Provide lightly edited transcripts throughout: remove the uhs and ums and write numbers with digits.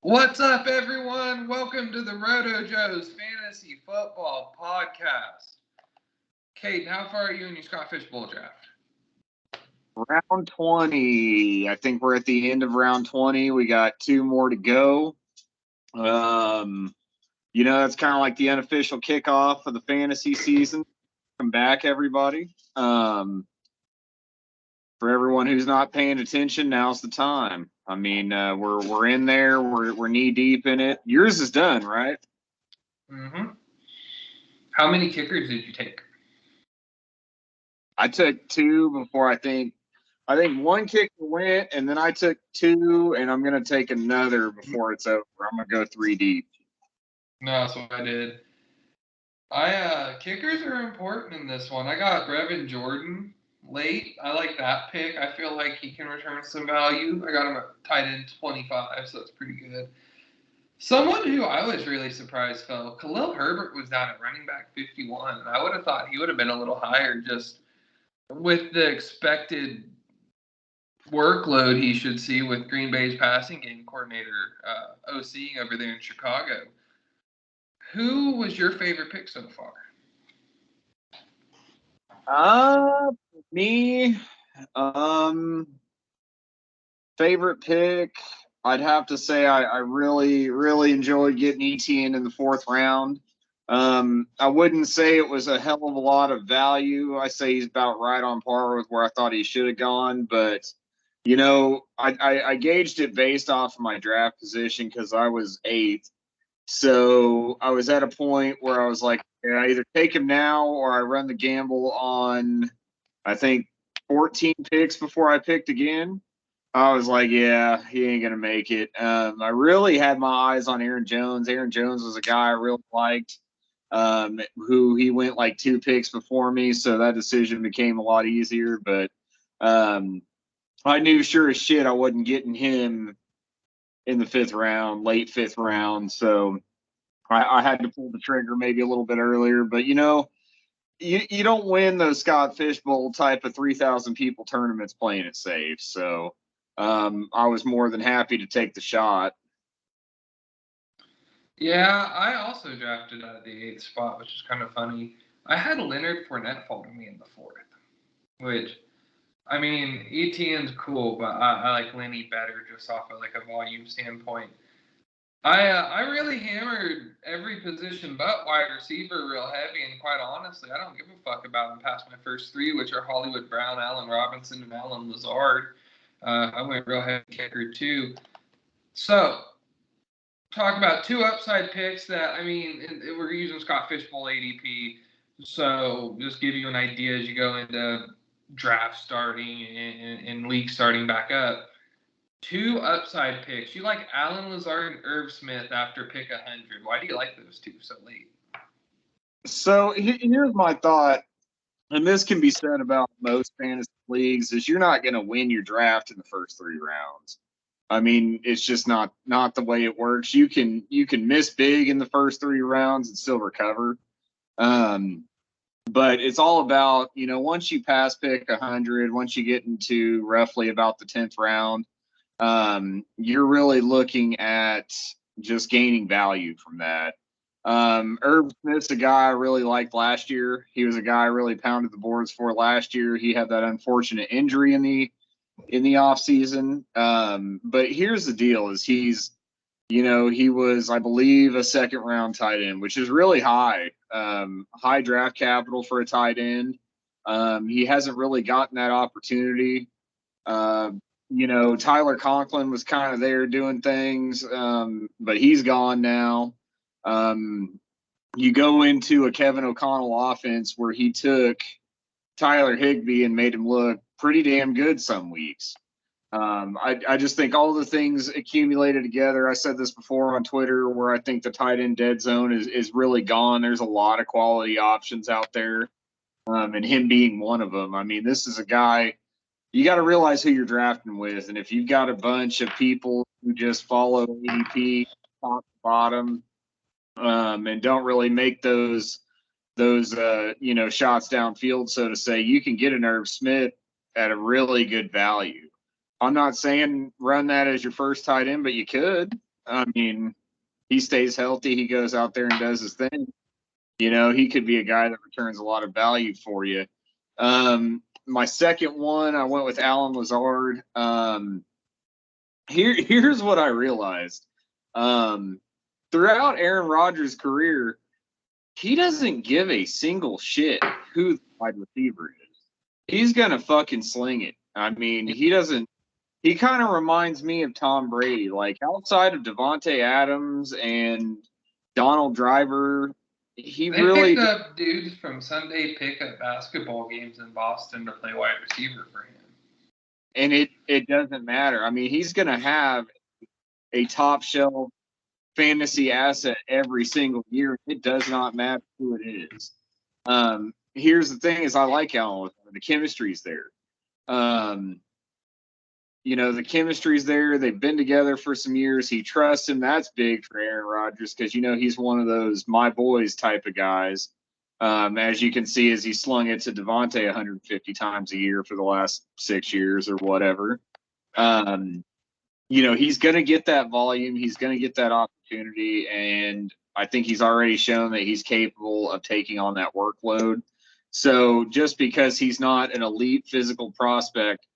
What's up, everyone? Welcome to the Rotojoes Fantasy Football Podcast. Kaden, how far are you in your Scott Fish Bowl draft? Round 20. I think we're at the end of round 20. We got two more to go. That's kind of like the unofficial kickoff of the fantasy season. Welcome back, everybody. For everyone who's not paying attention, now's the time. I mean, we're in there. We're knee deep in it. Yours is done, right? Mm-hmm. How many kickers did you take? I took two before. I think one kicker went, and then I took two, and I'm gonna take another before it's over. I'm gonna go three deep. No, that's what I did. Kickers are important in this one. I got Brevin Jordan late. I like that pick. I feel like he can return some value. I got him at tight end 25, so that's pretty good. Someone who I was really surprised fell. Khalil Herbert was down at running back 51. I would have thought he would have been a little higher just with the expected workload he should see with Green Bay's passing game coordinator OC over there in Chicago. Who was your favorite pick so far? Me, favorite pick. I'd have to say I really, really enjoyed getting ETN in the fourth round. I wouldn't say it was a hell of a lot of value. I say he's about right on par with where I thought he should have gone, but I gauged it based off of my draft position because I was eighth. So I was at a point where I was like, I either take him now or I run the gamble on, I think, 14 picks before I picked again. I was like, yeah, he ain't going to make it. I really had my eyes on Aaron Jones. Aaron Jones was a guy I really liked, who he went like two picks before me. So that decision became a lot easier. But I knew sure as shit I wasn't getting him in the fifth round, late fifth round. So I had to pull the trigger maybe a little bit earlier. But, you don't win those Scott Fish Bowl type of 3,000 people tournaments playing it safe. So I was more than happy to take the shot. Yeah, I also drafted at the 8th spot, which is kind of funny. I had Leonard Fournette fall to me in the 4th, which, I mean, ETN's cool, but I like Lenny better just off of like a volume standpoint. I really hammered every position but wide receiver real heavy, and quite honestly, I don't give a fuck about them past my first three, which are Hollywood Brown, Allen Robinson, and Allen Lazard. I went real heavy kicker too. So, talk about two upside picks that, I mean, we're using Scott Fish Bowl ADP, so just give you an idea as you go into draft starting and league starting back up. Two upside picks. You like Allen Lazard and Irv Smith after pick 100. Why do you like those two so late? So here's my thought, and this can be said about most fantasy leagues, is you're not going to win your draft in the first three rounds. I mean, it's just not the way it works. You can miss big in the first three rounds and still recover. But it's all about, once you pass pick 100, once you get into roughly about the 10th round, you're really looking at just gaining value from that. Irv Smith's a guy I really liked last year. He was a guy I really pounded the boards for last year. He had that unfortunate injury in the offseason. But here's the deal is he was, I believe, a second round tight end, which is really high draft capital for a tight end. He hasn't really gotten that opportunity. Tyler Conklin was kind of there doing things, but he's gone now. You go into a Kevin O'Connell offense where he took Tyler Higbee and made him look pretty damn good some weeks. I just think all the things accumulated together. I said this before on Twitter where I think the tight end dead zone is really gone. There's a lot of quality options out there, and him being one of them. I mean, this is a guy – you got to realize who you're drafting with. And if you've got a bunch of people who just follow ADP top to bottom and don't really make those shots downfield, so to say, you can get an Irv Smith at a really good value. I'm not saying run that as your first tight end, but you could. I mean, he stays healthy. He goes out there and does his thing. You know, he could be a guy that returns a lot of value for you. My second one, I went with Alan Lazard. Here's what I realized. Throughout Aaron Rodgers' career, he doesn't give a single shit who the wide receiver is. He's gonna fucking sling it. I mean, he doesn't. He kind of reminds me of Tom Brady. Like outside of Devontae Adams and Donald Driver, he They picked really up dudes from Sunday pickup basketball games in Boston to play wide receiver for him. and it doesn't matter. I mean, he's gonna have a top shelf fantasy asset every single year. It does not matter who it is. Here's the thing: is I like Alan with him. The chemistry's there. You know, the chemistry's there. They've been together for some years. He trusts him. That's big for Aaron Rodgers because, you know, he's one of those my boys type of guys. As you can see, as he slung it to Devontae 150 times a year for the last 6 years or whatever. You know, he's going to get that volume. He's going to get that opportunity. And I think he's already shown that he's capable of taking on that workload. So just because he's not an elite physical prospect,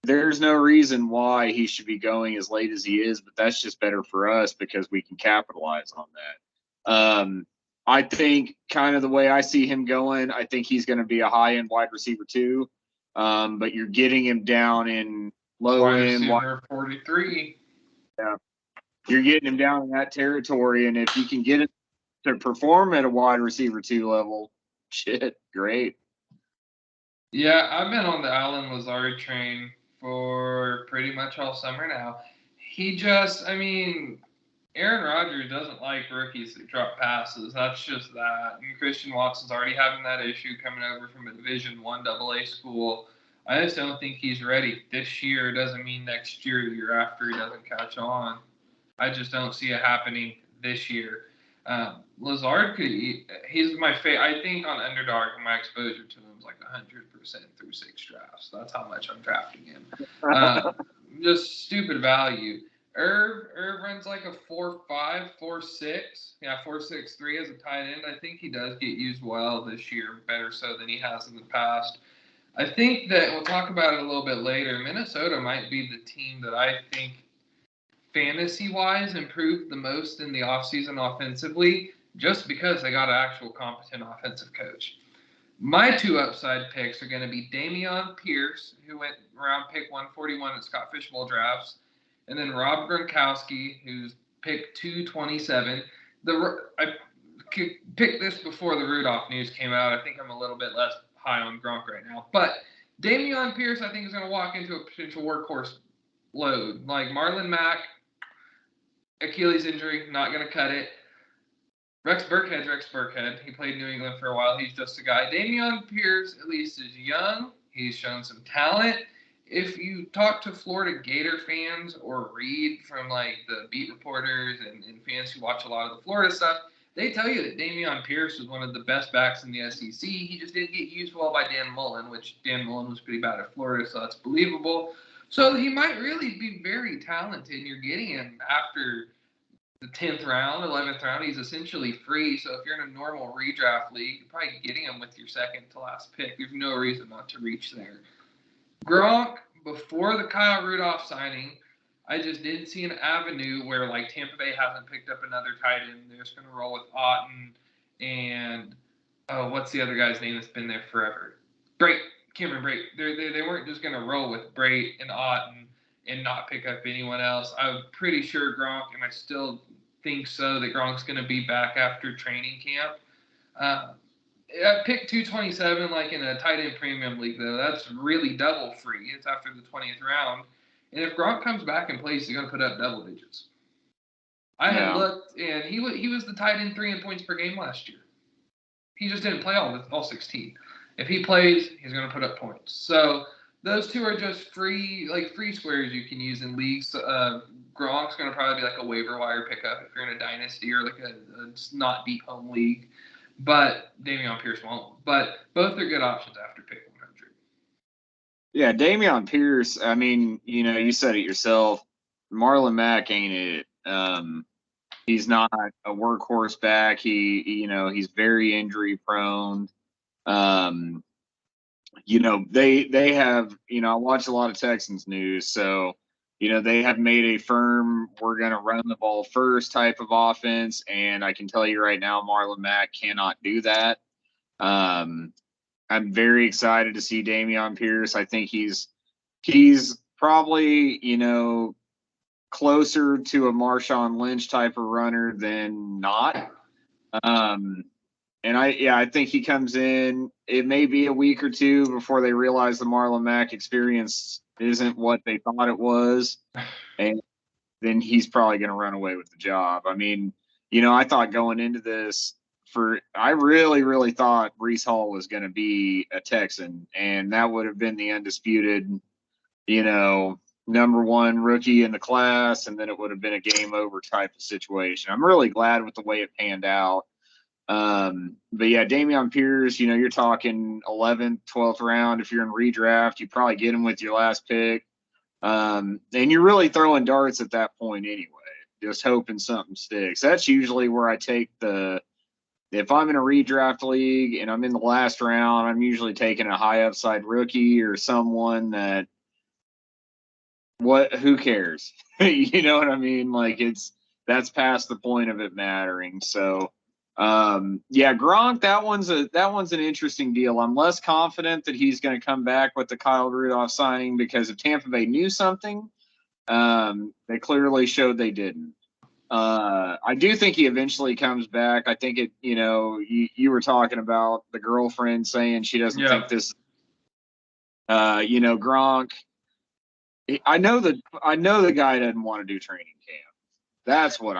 there's no reason why he should be going as late as he is, but that's just better for us because we can capitalize on that. I think kind of the way I see him going, I think he's going to be a high-end wide receiver too, but you're getting him down in low-end. Wide receiver 43. Yeah. You're getting him down in that territory, and if you can get it to perform at a wide receiver 2 level, shit, great. Yeah, I've been on the Alan Lazard train for pretty much all summer now. I mean, Aaron Rodgers doesn't like rookies that drop passes. That's just that. And Christian Watson's already having that issue coming over from a Division I AA school. I just don't think he's ready. This year doesn't mean next year, the year after he doesn't catch on. I just don't see it happening this year. Lazard he's my favorite. I think on Underdog, my exposure to him is like 100% through 6 drafts. That's how much I'm drafting him. Just stupid value. Irv runs like a 4.5, 4.6. Yeah, 4.63 as a tight end. I think he does get used well this year, better so than he has in the past. I think that we'll talk about it a little bit later. Minnesota might be the team that I think fantasy-wise improved the most in the offseason offensively just because they got an actual competent offensive coach. My 2 upside picks are going to be Dameon Pierce, who went around pick 141 at Scott Fishbowl drafts, and then Rob Gronkowski, who's pick 227. I picked this before the Rudolph news came out. I think I'm a little bit less high on Gronk right now. But Dameon Pierce, I think, is going to walk into a potential workhorse load. Like Marlon Mack, Achilles injury, not going to cut it. Rex Burkhead. He played New England for a while. He's just a guy. Dameon Pierce, at least, is young. He's shown some talent. If you talk to Florida Gator fans or read from like the beat reporters and fans who watch a lot of the Florida stuff, they tell you that Dameon Pierce was one of the best backs in the SEC. He just didn't get used well by Dan Mullen, which Dan Mullen was pretty bad at Florida, so that's believable. So he might really be very talented. You're getting him after the 10th round, 11th round. He's essentially free. So if you're in a normal redraft league, you're probably getting him with your second to last pick. There's no reason not to reach there. Gronk, before the Kyle Rudolph signing, I just didn't see an avenue where like Tampa Bay hasn't picked up another tight end. They're just going to roll with Otten and what's the other guy's name that's been there forever? Cameron Brate. They weren't just going to roll with Brate and Otten and not pick up anyone else. I'm pretty sure Gronk, and I still think so, that Gronk's going to be back after training camp. Pick 227, like in a tight end premium league, though, that's really double free. It's after the 20th round. And if Gronk comes back in place, he's going to put up double digits. I had looked, and he was the tight end 3 in points per game last year. He just didn't play all 16. If he plays, he's going to put up points. So those 2 are just free squares you can use in leagues. Gronk's going to probably be like a waiver wire pickup if you're in a dynasty or like a not deep home league. But Dameon Pierce won't. But both are good options after pick 100. Yeah, Dameon Pierce, I mean, you know, you said it yourself. Marlon Mack ain't it. He's not a workhorse back. He's very injury prone. They have, I watch a lot of Texans news, so, they have made a firm, we're going to run the ball first type of offense. And I can tell you right now, Marlon Mack cannot do that. I'm very excited to see Dameon Pierce. I think he's probably, closer to a Marshawn Lynch type of runner than not. And I think he comes in. It may be a week or two before they realize the Marlon Mack experience isn't what they thought it was, and then he's probably going to run away with the job. I mean, I thought going into this, I really, really thought Breece Hall was going to be a Texan, and that would have been the undisputed, number one rookie in the class, and then it would have been a game over type of situation. I'm really glad with the way it panned out. But yeah, Dameon Pierce, you're talking 11th, 12th round. If you're in redraft, you probably get him with your last pick. And you're really throwing darts at that point anyway, just hoping something sticks. That's usually where I take if I'm in a redraft league and I'm in the last round, I'm usually taking a high upside rookie or someone that, who cares? You know what I mean? Like that's past the point of it mattering. So, Gronk, that one's an interesting deal. I'm less confident that he's going to come back with the Kyle Rudolph signing because if Tampa Bay knew something, they clearly showed they didn't. I do think he eventually comes back. I think you were talking about the girlfriend saying she doesn't think this, Gronk. I know the guy doesn't want to do training camp. That's what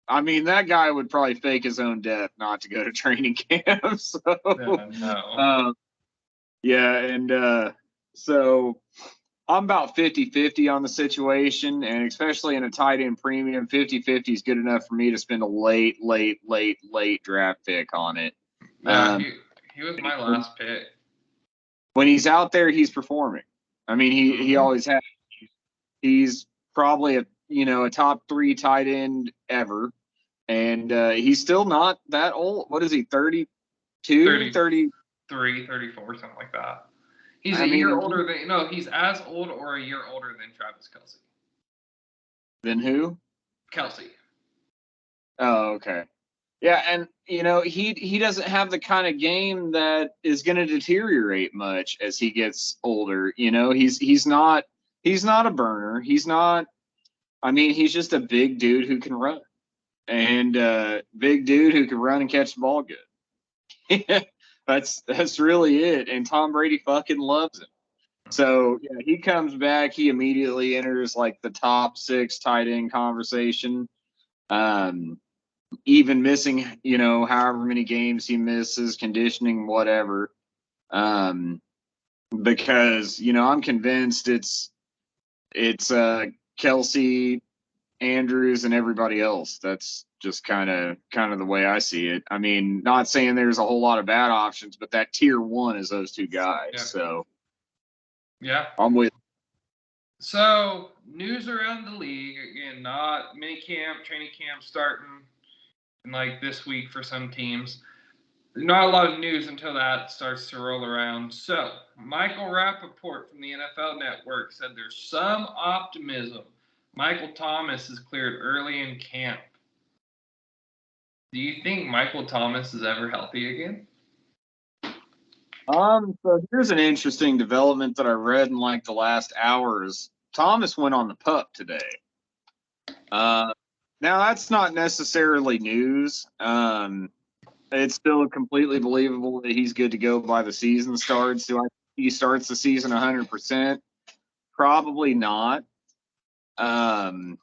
I mean, that guy would probably fake his own death not to go to training camp. So, so I'm about 50-50 on the situation, and especially in a tight end premium, 50-50 is good enough for me to spend a late draft pick on it. Yeah, he was my last pick. When he's out there, he's performing. I mean, he always has. He's probably a top 3 tight end ever. And he's still not that old. What is he, 32, 30? 34, something like that. He's year older than, he's as old or a year older than Travis Kelce. Than who? Kelce. Oh, okay. Yeah, and, he doesn't have the kind of game that is going to deteriorate much as he gets older. He's not a burner. He's just a big dude who can run. And big dude who can run and catch the ball good. That's really it. And Tom Brady fucking loves him. So yeah, he comes back. He immediately enters like the top 6 tight end conversation. Even missing, however many games he misses, conditioning, whatever. Because I'm convinced it's Kelce, Andrews, and everybody else. That's just kind of the way I see it. I mean, not saying there's a whole lot of bad options, but that tier 1 is those 2 guys. Yeah. So yeah, I'm with. So news around the league again, not mini camp, training camp starting in like this week for some teams. Not a lot of news until that starts to roll around. So Michael Rappaport from the NFL Network said there's some optimism. Michael Thomas is cleared early in camp. Do you think Michael Thomas is ever healthy again? So here's an interesting development that I read in like the last hours. Thomas went on the pup today. Now that's not necessarily news. It's still completely believable that he's good to go by the season starts. Do I think he starts the season 100%? Probably not. And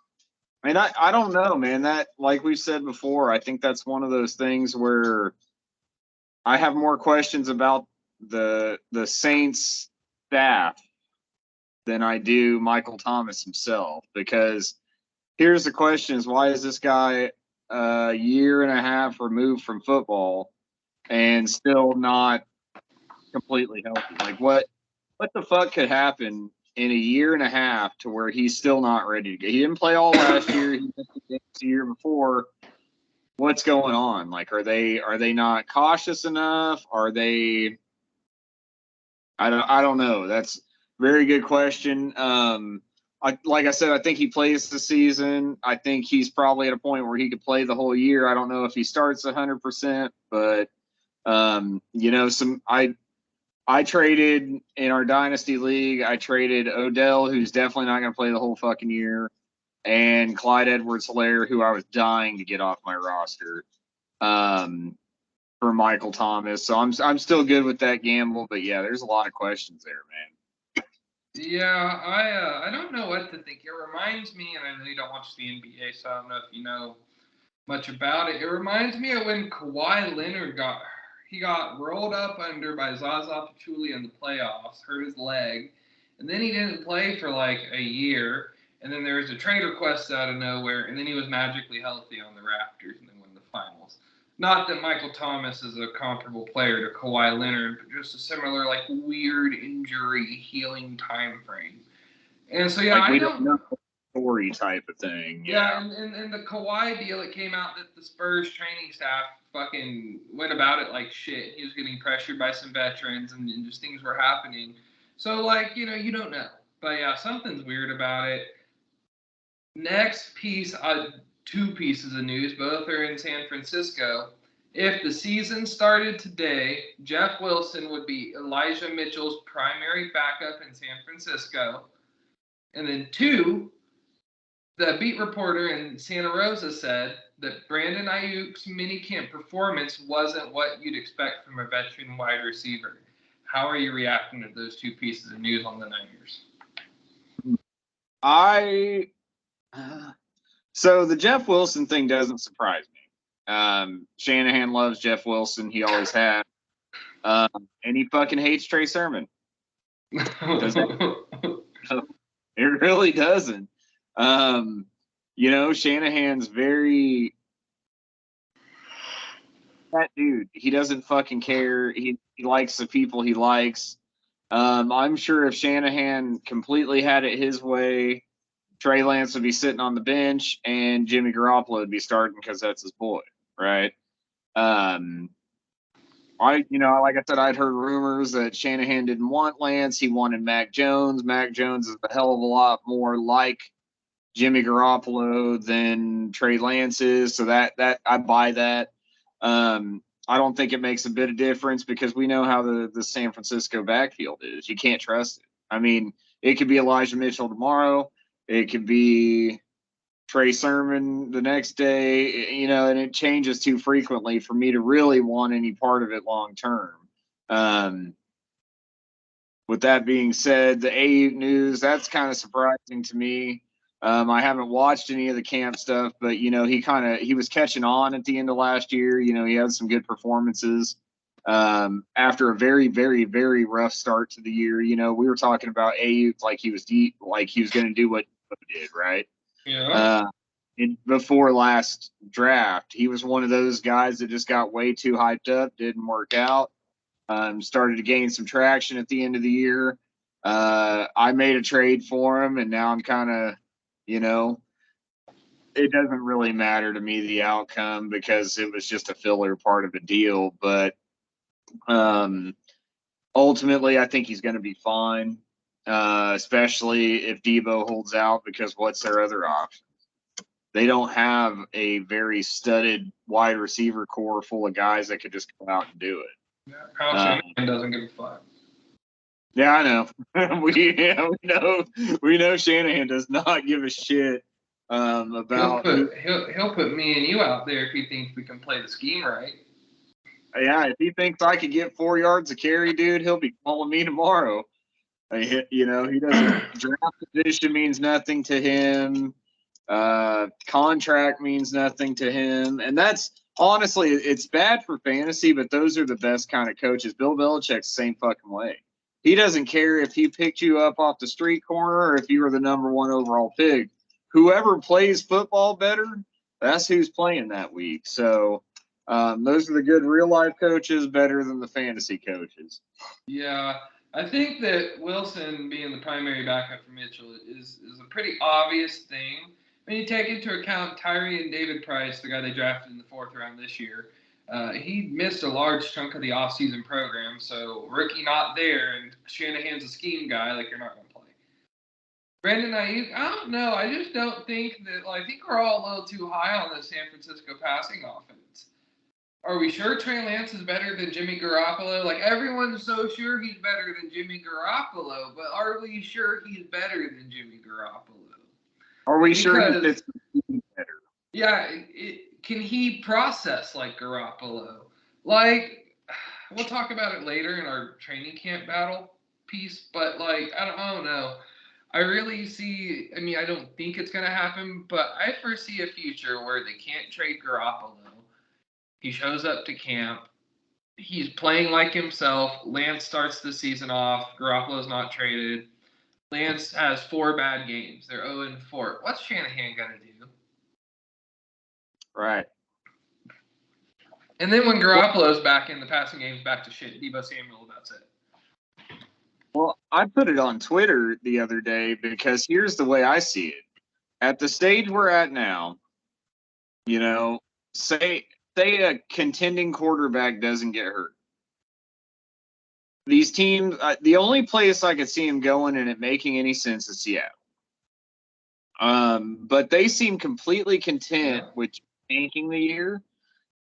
I don't know, man. That, like we've said before, I think that's one of those things where I have more questions about the Saints staff than I do Michael Thomas himself. Because here's the question: is why is this guy a year and a half removed from football and still not completely healthy? Like what the fuck could happen in a year and a half to where he's still not ready to go. He didn't play all last year. He missed the games the year before. What's going on? Like, are they not cautious enough? Are they? I don't know. That's a very good question. Like I said, I think he plays the season. I think he's probably at a point where he could play the whole year. I don't know if he starts 100%, but I traded in our dynasty league. I traded Odell, who's definitely not going to play the whole fucking year, and Clyde Edwards-Helaire, who I was dying to get off my roster, for Michael Thomas. So I'm still good with that gamble, but yeah, there's a lot of questions there, man. Yeah, I don't know what to think. It reminds me, and I know you don't watch the NBA, so I don't know if you know much about it. It reminds me of when Kawhi Leonard got rolled up under by Zaza Pachulia in the playoffs, hurt his leg, and then he didn't play for like a year. And then there was a trade request out of nowhere, and then he was magically healthy on the Raptors and then won the finals. Not that Michael Thomas is a comparable player to Kawhi Leonard, but just a similar, like, weird injury healing time frame. And so, yeah, like, I we don't know story type of thing. Yeah, and the Kawhi deal, it came out that the Spurs training staff fucking went about it like shit. He was getting pressured by some veterans, and just things were happening. So, like, you don't know. But, yeah, something's weird about it. Next piece, two pieces of news, both are in San Francisco. If the season started today, Jeff Wilson would be Elijah Mitchell's primary backup in San Francisco. And then two, the beat reporter in Santa Rosa said that Brandon Ayuk's minicamp performance wasn't what you'd expect from a veteran wide receiver. How are you reacting to those two pieces of news on the Niners? So the Jeff Wilson thing doesn't surprise me. Shanahan loves Jeff Wilson. He always has. And he fucking hates Trey Sermon. It really doesn't. Shanahan's very that dude. He doesn't fucking care. He likes the people he likes. I'm sure if Shanahan completely had it his way, Trey Lance would be sitting on the bench and Jimmy Garoppolo would be starting because that's his boy, right? Like I said, I'd heard rumors that Shanahan didn't want Lance. He wanted Mac Jones. Mac Jones is a hell of a lot more like Jimmy Garoppolo than Trey Lance is. So that I buy that. I don't think it makes a bit of difference because we know how the San Francisco backfield is. You can't trust it. I mean, it could be Elijah Mitchell tomorrow. It could be Trey Sermon the next day, and it changes too frequently for me to really want any part of it long term. With that being said, the Ayuk news, that's kind of surprising to me. I haven't watched any of the camp stuff, but, he was catching on at the end of last year. He had some good performances after a very, very, very rough start to the year. We were talking about Ayuk like he was going to do what he did, right? Yeah. Before last draft, he was one of those guys that just got way too hyped up, didn't work out, started to gain some traction at the end of the year. I made a trade for him, and now I'm kind of, it doesn't really matter to me the outcome because it was just a filler part of a deal. But ultimately, I think he's going to be fine, especially if Debo holds out because what's their other option? They don't have a very studded wide receiver core full of guys that could just go out and do it. Yeah, Kyle Shanahan doesn't give a fuck. Yeah, I know. we know Shanahan does not give a shit about. He'll put me and you out there if he thinks we can play the scheme right. Yeah, if he thinks I could get 4 yards of carry, dude, he'll be calling me tomorrow. He doesn't. Draft position means nothing to him. Contract means nothing to him, and that's honestly, it's bad for fantasy, but those are the best kind of coaches. Bill Belichick's the same fucking way. He doesn't care if he picked you up off the street corner or if you were the number 1 overall pick. Whoever plays football better, that's who's playing that week. So those are the good real life coaches, better than the fantasy coaches. Yeah. I think that Wilson being the primary backup for Mitchell is a pretty obvious thing. When you take into account Tyree and David Price, the guy they drafted in the 4th round this year, he missed a large chunk of the offseason program, so rookie not there, and Shanahan's a scheme guy, like you're not going to play. Brandon Ayuk, I don't know. I just don't think that. I think we're all a little too high on the San Francisco passing offense. Are we sure Trey Lance is better than Jimmy Garoppolo? Like, everyone's so sure he's better than Jimmy Garoppolo, but are we sure he's better than Jimmy Garoppolo? Are we sure he fits the team better? Yeah, can he process like Garoppolo? Like, we'll talk about it later in our training camp battle piece, but, like, I don't know. I really see, I mean, I don't think it's going to happen, but I foresee a future where they can't trade Garoppolo. He shows up to camp. He's playing like himself. Lance starts the season off. Garoppolo's not traded. Lance has 4 bad games. They're 0-4. What's Shanahan going to do? Right. And then when Garoppolo's back in, the passing game's back to shit. Deebo Samuel, that's it. Well, I put it on Twitter the other day because here's the way I see it. At the stage we're at now, say a contending quarterback doesn't get hurt. These teams, the only place I could see him going and it making any sense is Seattle. But they seem completely content with tanking the year.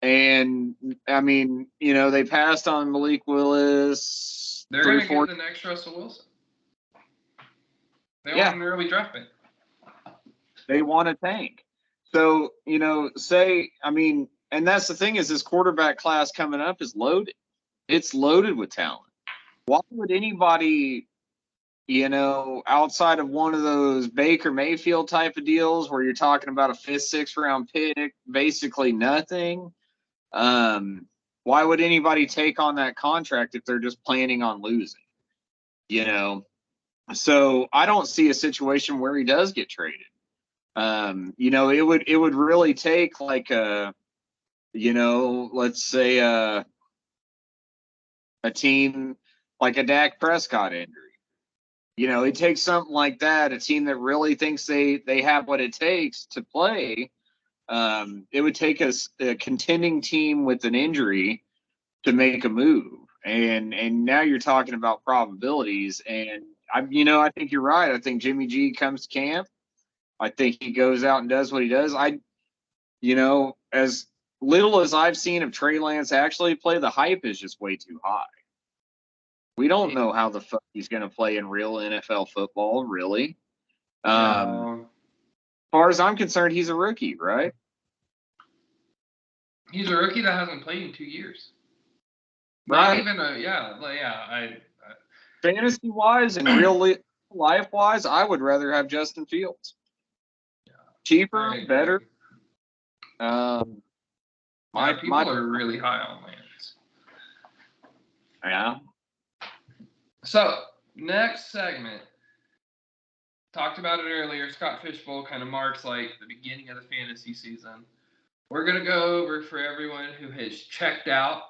And, I mean, they passed on Malik Willis. They're going to get the next Russell Wilson. They want an early draft pick. They want a tank. So, and that's the thing is this quarterback class coming up is loaded. It's loaded with talent. Why would anybody, outside of one of those Baker Mayfield type of deals where you're talking about a 5th, 6th round pick, basically nothing, why would anybody take on that contract if they're just planning on losing? So I don't see a situation where he does get traded. It would really take like let's say a team like a Dak Prescott injury. It takes something like that, a team that really thinks they have what it takes to play. It would take a contending team with an injury to make a move. And now you're talking about probabilities. And I think you're right. I think Jimmy G comes to camp. I think he goes out and does what he does. As little as I've seen of Trey Lance actually play, the hype is just way too high. We don't know how the fuck he's going to play in real NFL football, really. As far as I'm concerned, he's a rookie, right? He's a rookie that hasn't played in 2 years. Right. Not even Fantasy-wise and real life-wise, I would rather have Justin Fields. Yeah. Cheaper, better. People are really high on Lance. Yeah. So, next segment. Talked about it earlier. Scott Fishbowl kind of marks like the beginning of the fantasy season. We're going to go over for everyone who has checked out,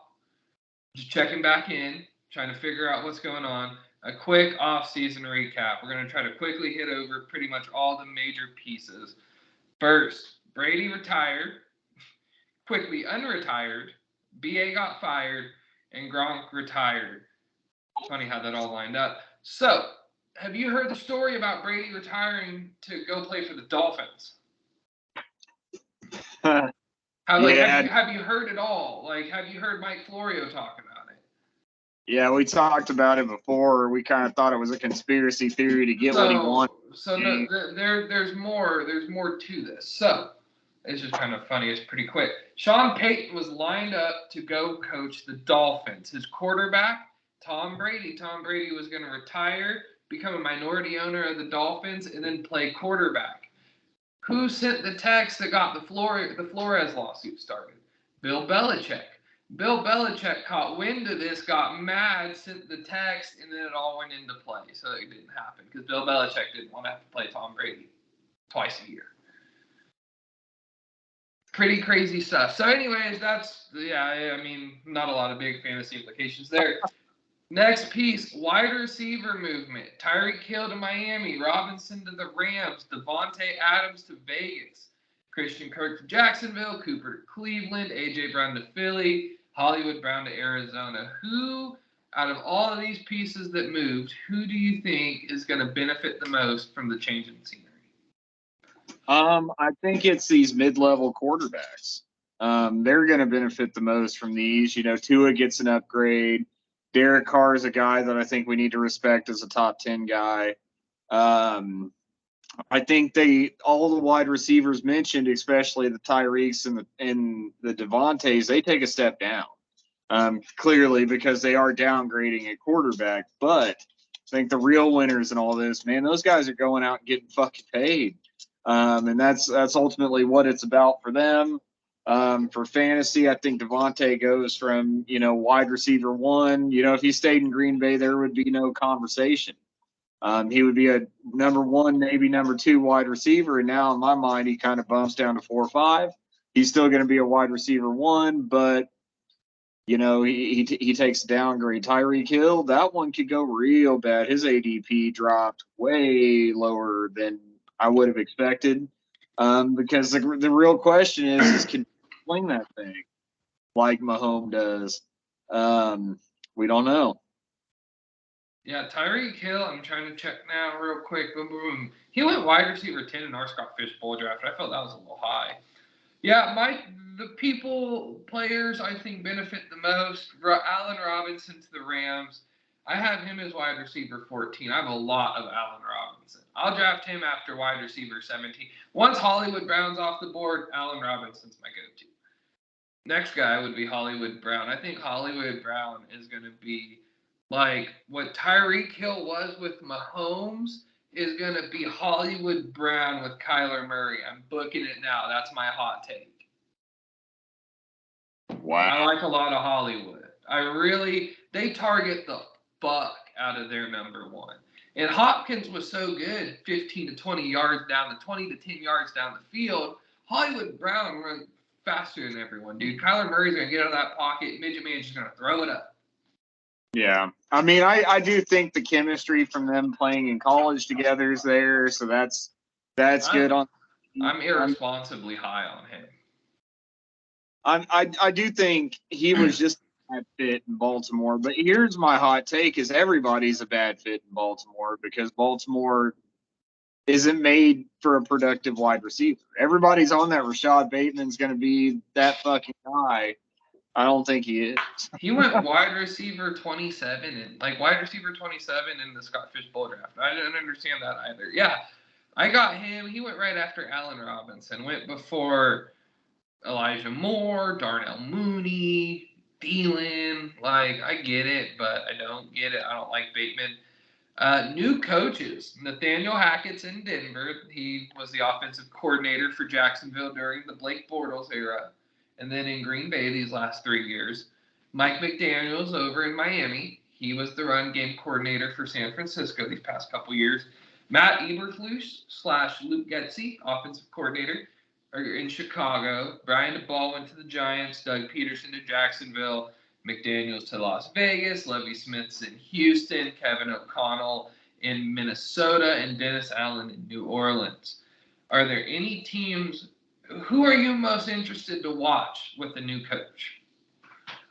just checking back in, trying to figure out what's going on, a quick off-season recap. We're going to try to quickly hit over pretty much all the major pieces. First, Brady retired, quickly unretired, BA got fired, and Gronk retired. Funny how that all lined up. So, have you heard the story about Brady retiring to go play for the Dolphins? Have you heard it all? Like, have you heard Mike Florio talk about it? Yeah, we talked about it before. We kind of thought it was a conspiracy theory to get what he wanted. So there's more to this. So it's just kind of funny. It's pretty quick. Sean Payton was lined up to go coach the Dolphins. His quarterback, Tom Brady. Tom Brady was going to retire, become a minority owner of the Dolphins, and then play quarterback. Who sent the text that got the Flores lawsuit started? Bill Belichick. Bill Belichick caught wind of this, got mad, sent the text, and then it all went into play. So it didn't happen because Bill Belichick didn't want to have to play Tom Brady twice a year. Pretty crazy stuff. So anyways, not a lot of big fantasy implications there. Next piece, wide receiver movement. Tyreek Hill to Miami, Robinson to the Rams, Devontae Adams to Vegas, Christian Kirk to Jacksonville, Cooper to Cleveland, A.J. Brown to Philly, Hollywood Brown to Arizona. Who, out of all of these pieces that moved, who do you think is going to benefit the most from the change in scenery? I think it's these mid-level quarterbacks. They're going to benefit the most from these. Tua gets an upgrade. Derek Carr is a guy that I think we need to respect as a top 10 guy. I think all the wide receivers mentioned, especially the Tyreeks and the Devontaes, they take a step down. Clearly because they are downgrading at quarterback. But I think the real winners in all this, man, those guys are going out and getting fucking paid. And that's ultimately what it's about for them. For fantasy, I think Devontae goes from, wide receiver 1. If he stayed in Green Bay, there would be no conversation. He would be a number 1, maybe number 2 wide receiver. And now in my mind, he kind of bumps down to 4 or 5. He's still going to be a wide receiver 1, but he takes a downgrade. Tyreek Hill, that one could go real bad. His ADP dropped way lower than I would have expected. Because the real question is can he swing that thing like Mahomes does? We don't know. Yeah, Tyreek Hill, I'm trying to check now real quick. Boom, boom, boom. He went wide receiver 10 in our Scott Fish Bowl draft. I felt that was a little high. Yeah, the players I think benefit the most. Allen Robinson to the Rams. I have him as wide receiver 14. I have a lot of Allen Robinson. I'll draft him after wide receiver 17. Once Hollywood Brown's off the board, Allen Robinson's my go-to. Next guy would be Hollywood Brown. I think Hollywood Brown is going to be like what Tyreek Hill was with Mahomes is going to be Hollywood Brown with Kyler Murray. I'm booking it now. That's my hot take. Wow. I like a lot of Hollywood. They target the fuck out of their number 1. And Hopkins was so good, 15 to 20 yards down the 20 to 10 yards down the field. Hollywood Brown runs faster than everyone, dude. Kyler Murray's going to get out of that pocket. Midget Man's just going to throw it up. Yeah. I mean, I do think the chemistry from them playing in college together is there, so that's good. I'm irresponsibly high on him. I do think he was just a bad fit in Baltimore, but here's my hot take: is everybody's a bad fit in Baltimore because Baltimore isn't made for a productive wide receiver. Everybody's on that Rashad Bateman's going to be that fucking guy. I don't think he is. He went wide receiver 27 in the Scott Fish Bowl draft. I didn't understand that either. Yeah, I got him. He went right after Allen Robinson. Went before Elijah Moore, Darnell Mooney, Thielen. Like, I get it, but I don't get it. I don't like Bateman. New coaches. Nathaniel Hackett's in Denver. He was the offensive coordinator for Jacksonville during the Blake Bortles era. And then in Green Bay these last 3 years. Mike McDaniel's over in Miami. He was the run game coordinator for San Francisco these past couple years. Matt Eberflus / Luke Getsy, offensive coordinator in Chicago. Brian DeBall went to the Giants. Doug Peterson to Jacksonville. McDaniels to Las Vegas. Lovie Smith's in Houston. Kevin O'Connell in Minnesota. And Dennis Allen in New Orleans. Are there any teams? Who are you most interested to watch with the new coach?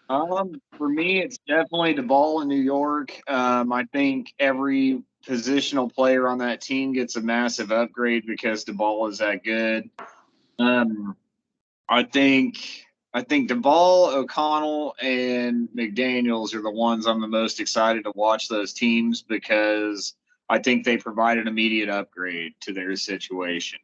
For me, it's definitely DeBall in New York. I think every positional player on that team gets a massive upgrade because DeBall is that good. I think DeBall, O'Connell, and McDaniels are the ones I'm the most excited to watch those teams because I think they provide an immediate upgrade to their situation.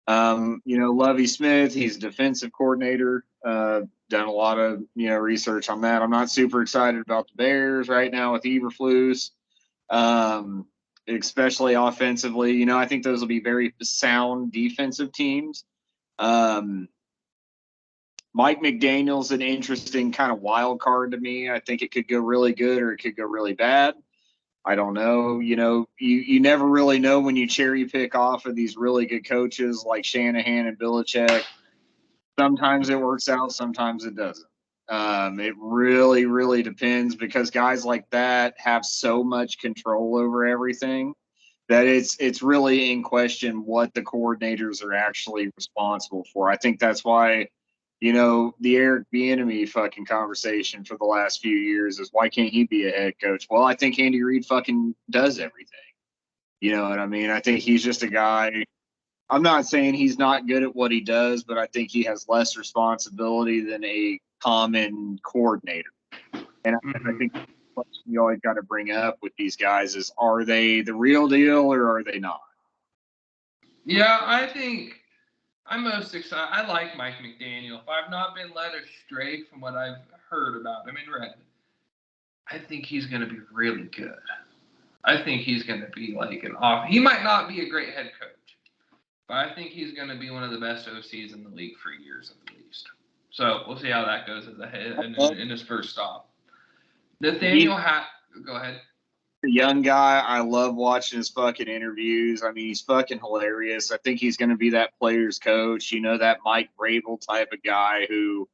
Lovie Smith, he's a defensive coordinator. Done a lot of research on that. I'm not super excited about the Bears right now with Eberflus, especially offensively. I think those will be very sound defensive teams. Mike McDaniel's an interesting kind of wild card to me. I think it could go really good or it could go really bad. I don't know. You never really know when you cherry pick off of these really good coaches like Shanahan and Belichick. Sometimes it works out, sometimes it doesn't. It really, really depends because guys like that have so much control over everything that it's really in question what the coordinators are actually responsible for. I think that's why, the Eric Bieniemy fucking conversation for the last few years is why can't he be a head coach? Well, I think Andy Reid fucking does everything. You know what I mean? I think he's just a guy. I'm not saying he's not good at what he does, but I think he has less responsibility than a common coordinator. And I think the question you always got to bring up with these guys is, are they the real deal or are they not? Yeah, I think I'm most excited. I like Mike McDaniel. If I've not been led astray from what I've heard about him and read, I think he's going to be really good. I think he's going to be like he might not be a great head coach, but I think he's going to be one of the best OCs in the league for years at least. So we'll see how that goes as in his first stop. Nathaniel go ahead. The young guy, I love watching his fucking interviews. I mean, he's fucking hilarious. I think he's going to be that player's coach, that Mike Vrabel type of guy who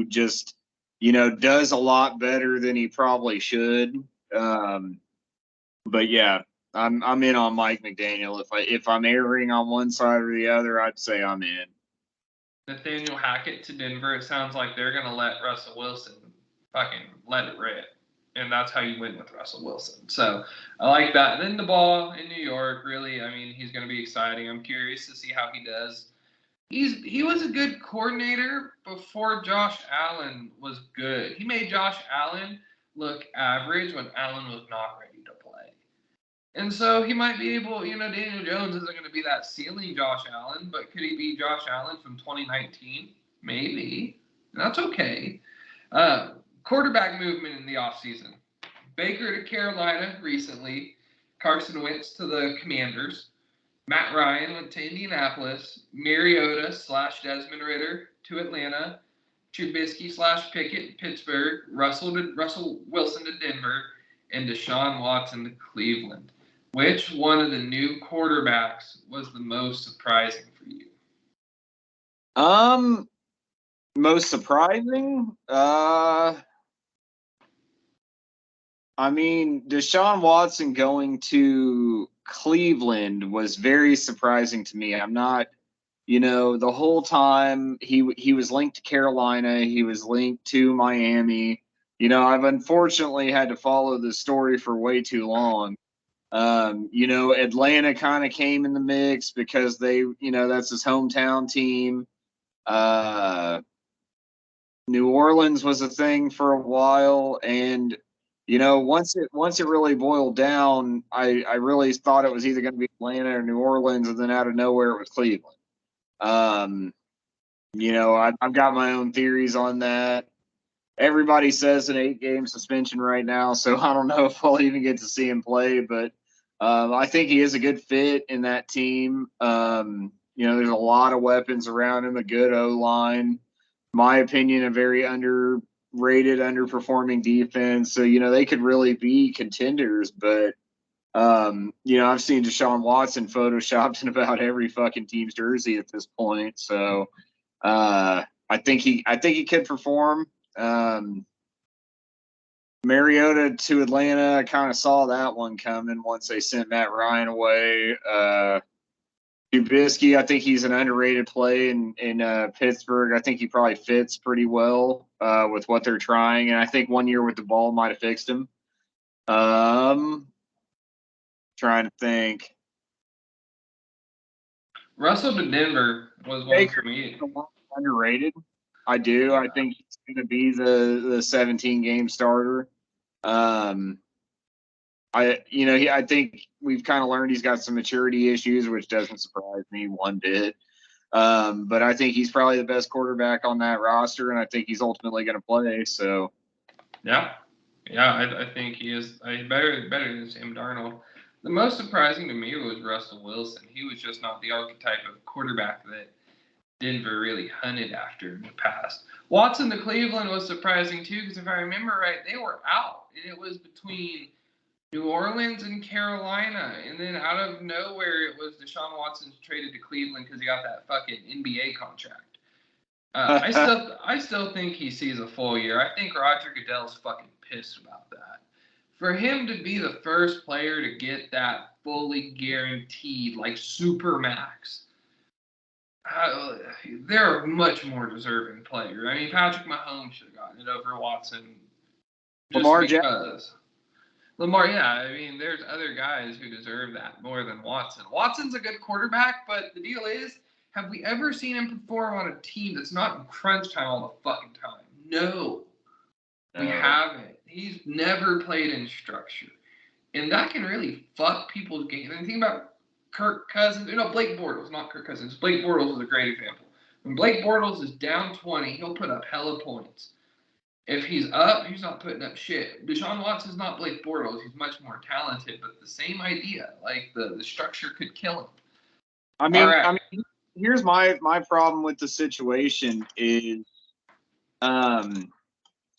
just, does a lot better than he probably should. But yeah, I'm in on Mike McDaniel. If I'm erring on one side or the other, I'd say I'm in. Nathaniel Hackett to Denver. It sounds like they're going to let Russell Wilson fucking let it rip. And that's how you win with Russell Wilson. So I like that. And then the ball in New York, really, I mean, he's going to be exciting. I'm curious to see how he does. He was a good coordinator before Josh Allen was good. He made Josh Allen look average when Allen was not ready to play. And so he might be able, Daniel Jones isn't going to be that ceiling Josh Allen, but could he be Josh Allen from 2019? Maybe. That's okay. Quarterback movement in the offseason. Baker to Carolina recently. Carson Wentz to the Commanders. Matt Ryan went to Indianapolis. Mariota / Desmond Ritter to Atlanta. Trubisky / Pickett Pittsburgh. Russell Wilson to Denver. And Deshaun Watson to Cleveland. Which one of the new quarterbacks was the most surprising for you? Most surprising? I mean, Deshaun Watson going to Cleveland was very surprising to me. I'm not, the whole time he was linked to Carolina, he was linked to Miami. I've unfortunately had to follow this story for way too long. Atlanta kind of came in the mix because they, that's his hometown team. New Orleans was a thing for a while, and once it really boiled down, I really thought it was either going to be Atlanta or New Orleans, and then out of nowhere it was Cleveland. I've got my own theories on that. Everybody says an 8-game suspension right now, so I don't know if I'll even get to see him play, but I think he is a good fit in that team. There's a lot of weapons around him, a good O-line. My opinion, a very underrated, underperforming defense. So, they could really be contenders, but I've seen Deshaun Watson photoshopped in about every fucking team's jersey at this point. So I think he could perform. Mariota to Atlanta, I kind of saw that one coming once they sent Matt Ryan away. Trubisky, I think he's an underrated play in Pittsburgh. I think he probably fits pretty well with what they're trying, and I think 1 year with the ball might have fixed him. Trying to think. Russell to Denver was one for me. Underrated. I do. Yeah. I think he's going to be the 17-game starter. I think we've kind of learned he's got some maturity issues, which doesn't surprise me one bit. But I think he's probably the best quarterback on that roster, and I think he's ultimately going to play. So, yeah, I think he is better than Sam Darnold. The most surprising to me was Russell Wilson. He was just not the archetype of quarterback that Denver really hunted after in the past. Watson to Cleveland was surprising too, because if I remember right, they were out, and it was between New Orleans and Carolina, and then out of nowhere, it was Deshaun Watson traded to Cleveland because he got that fucking NBA contract. I still think he sees a full year. I think Roger Goodell's fucking pissed about that. For him to be the first player to get that fully guaranteed, like super max, there are much more deserving players. I mean, Patrick Mahomes should have gotten it over Watson just Lamar Jackson. because. Lamar, yeah, I mean, there's other guys who deserve that more than Watson. Watson's a good quarterback, but the deal is, have we ever seen him perform on a team that's not in crunch time all the fucking time? No, we haven't. He's never played in structure. And that can really fuck people's games. And think about Kirk Cousins. No, Blake Bortles, not Kirk Cousins. Blake Bortles is a great example. When Blake Bortles is down 20, he'll put up hella points. If he's up, he's not putting up shit. Deshaun Watson's not Blake Bortles. He's much more talented, but the same idea. Like, the structure could kill him. I mean, here's my problem with the situation is,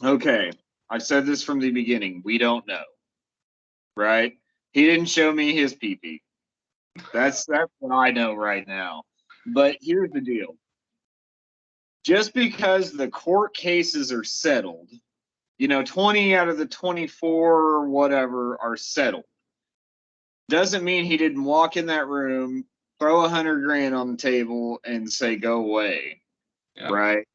okay, I said this from the beginning. We don't know, right? He didn't show me his pee-pee. That's what I know right now. But here's the deal. Just because the court cases are settled, 20 out of the 24 or whatever are settled, doesn't mean he didn't walk in that room, throw $100,000 on the table, and say, "Go away," right?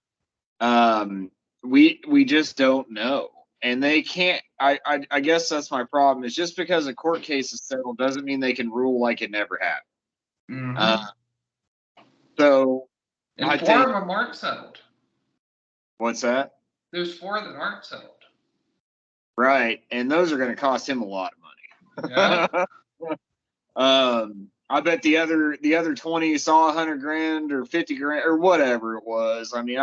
We just don't know, and they can't. I guess that's my problem. Is just because a court case is settled doesn't mean they can rule like it never happened. Mm-hmm. So, and I think, of them aren't settled. What's that? There's 4 that aren't settled. Right, and those are going to cost him a lot of money. Yeah. I bet the other 20 saw $100,000 or $50,000 or whatever it was. I mean,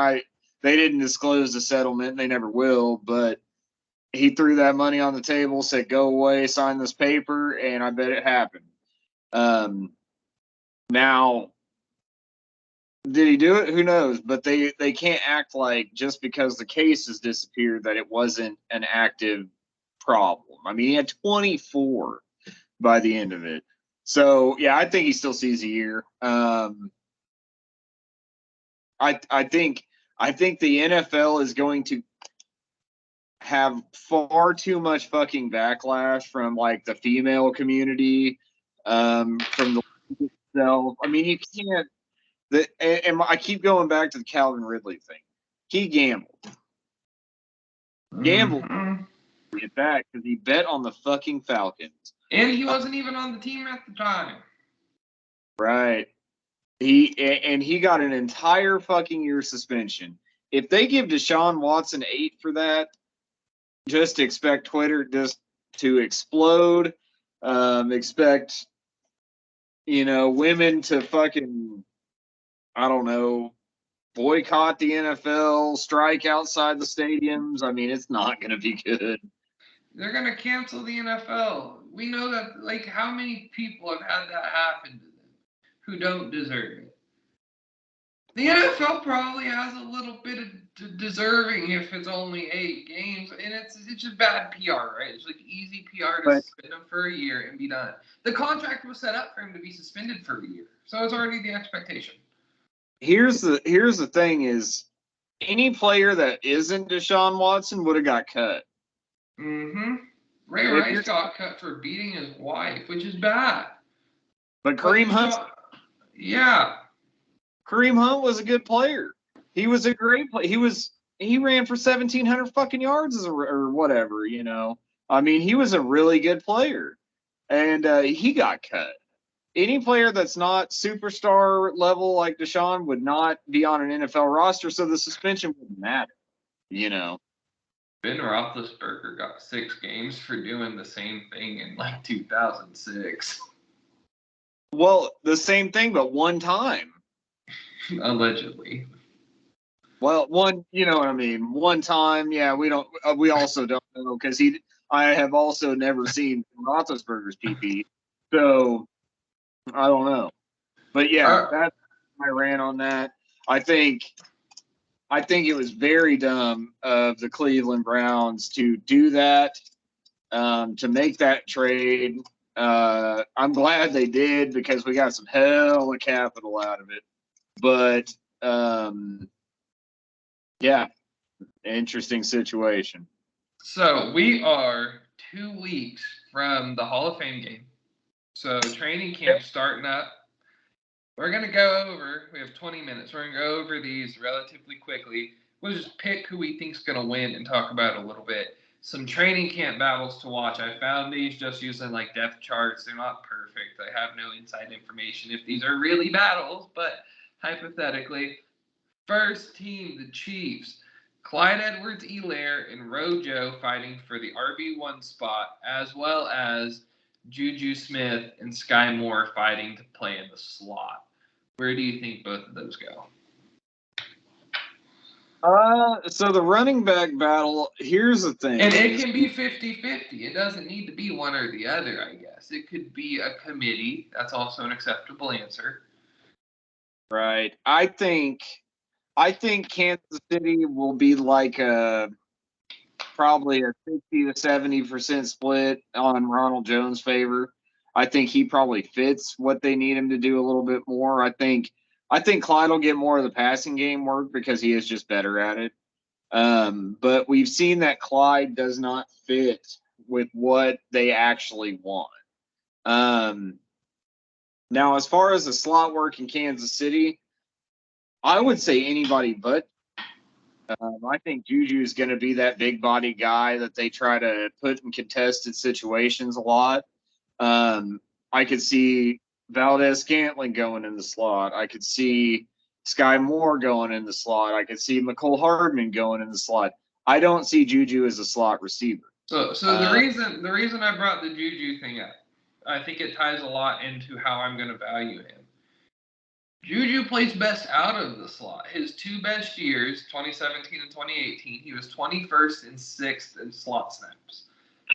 they didn't disclose the settlement, and they never will. But he threw that money on the table, said, "Go away, sign this paper," and I bet it happened. Now, did he do it? Who knows? But they can't act like just because the case has disappeared that it wasn't an active problem. I mean, he had 24 by the end of it. So yeah, I think he still sees a year. I think the NFL is going to have far too much fucking backlash from like the female community, from the itself. I mean, you can't. And I keep going back to the Calvin Ridley thing. He gambled. Mm-hmm. Get back because he bet on the fucking Falcons. And he wasn't even on the team at the time. Right. He got an entire fucking year suspension. If they give Deshaun Watson 8 for that, just expect Twitter just to explode. Expect, women to fucking, I don't know, boycott the NFL, strike outside the stadiums. I mean, it's not going to be good. They're going to cancel the NFL. We know that, like, how many people have had that happen to them who don't deserve it? The NFL probably has a little bit of deserving if it's only 8 games, and it's just bad PR, right? It's like easy PR to suspend him for a year and be done. The contract was set up for him to be suspended for a year, so it's already the expectation. Here's the thing: is any player that isn't Deshaun Watson would have got cut. Mm-hmm. Ray Rice got cut for beating his wife, which is bad. But Kareem Hunt. Yeah. Kareem Hunt was a good player. He was a great player. He ran for 1,700 fucking yards or whatever, I mean, he was a really good player, and he got cut. Any player that's not superstar level like Deshaun would not be on an NFL roster, so the suspension wouldn't matter, Ben Roethlisberger got 6 games for doing the same thing in like 2006. Well, the same thing, but one time. Allegedly. Well, you know what I mean. One time, yeah. We also don't know because I have also never seen Roethlisberger's PP, so I don't know. But yeah, that's my rant on that. I think it was very dumb of the Cleveland Browns to do that, to make that trade. I'm glad they did because we got some hell of capital out of it. But Yeah, interesting situation. So we are 2 weeks from the Hall of Fame game. So training camp starting up. We're going to go over, we have 20 minutes. We're going to go over these relatively quickly. We'll just pick who we think's going to win and talk about it a little bit. Some training camp battles to watch. I found these just using like depth charts. They're not perfect. I have no inside information if these are really battles, but hypothetically. First team, the Chiefs. Clyde Edwards-Helaire and Rotojoes fighting for the RB1 spot, as well as Juju Smith and Sky Moore fighting to play in the slot. Where do you think both of those go? So the running back battle, here's the thing. And it can be 50-50. It doesn't need to be one or the other, I guess. It could be a committee. That's also an acceptable answer. Right. I think Kansas City will be like probably a 60 to 70% split on Ronald Jones' favor. I think he probably fits what they need him to do a little bit more. I think Clyde will get more of the passing game work because he is just better at it. But we've seen that Clyde does not fit with what they actually want. Now, as far as the slot work in Kansas City, I would say anybody but. I think Juju is going to be that big body guy that they try to put in contested situations a lot. I could see Valdez-Scantling going in the slot. I could see Sky Moore going in the slot. I could see McCole Hardman going in the slot. I don't see Juju as a slot receiver. So the reason I brought the Juju thing up, I think it ties a lot into how I'm going to value him. Juju plays best out of the slot. His 2 best years, 2017 and 2018, he was 21st and 6th in slot snaps.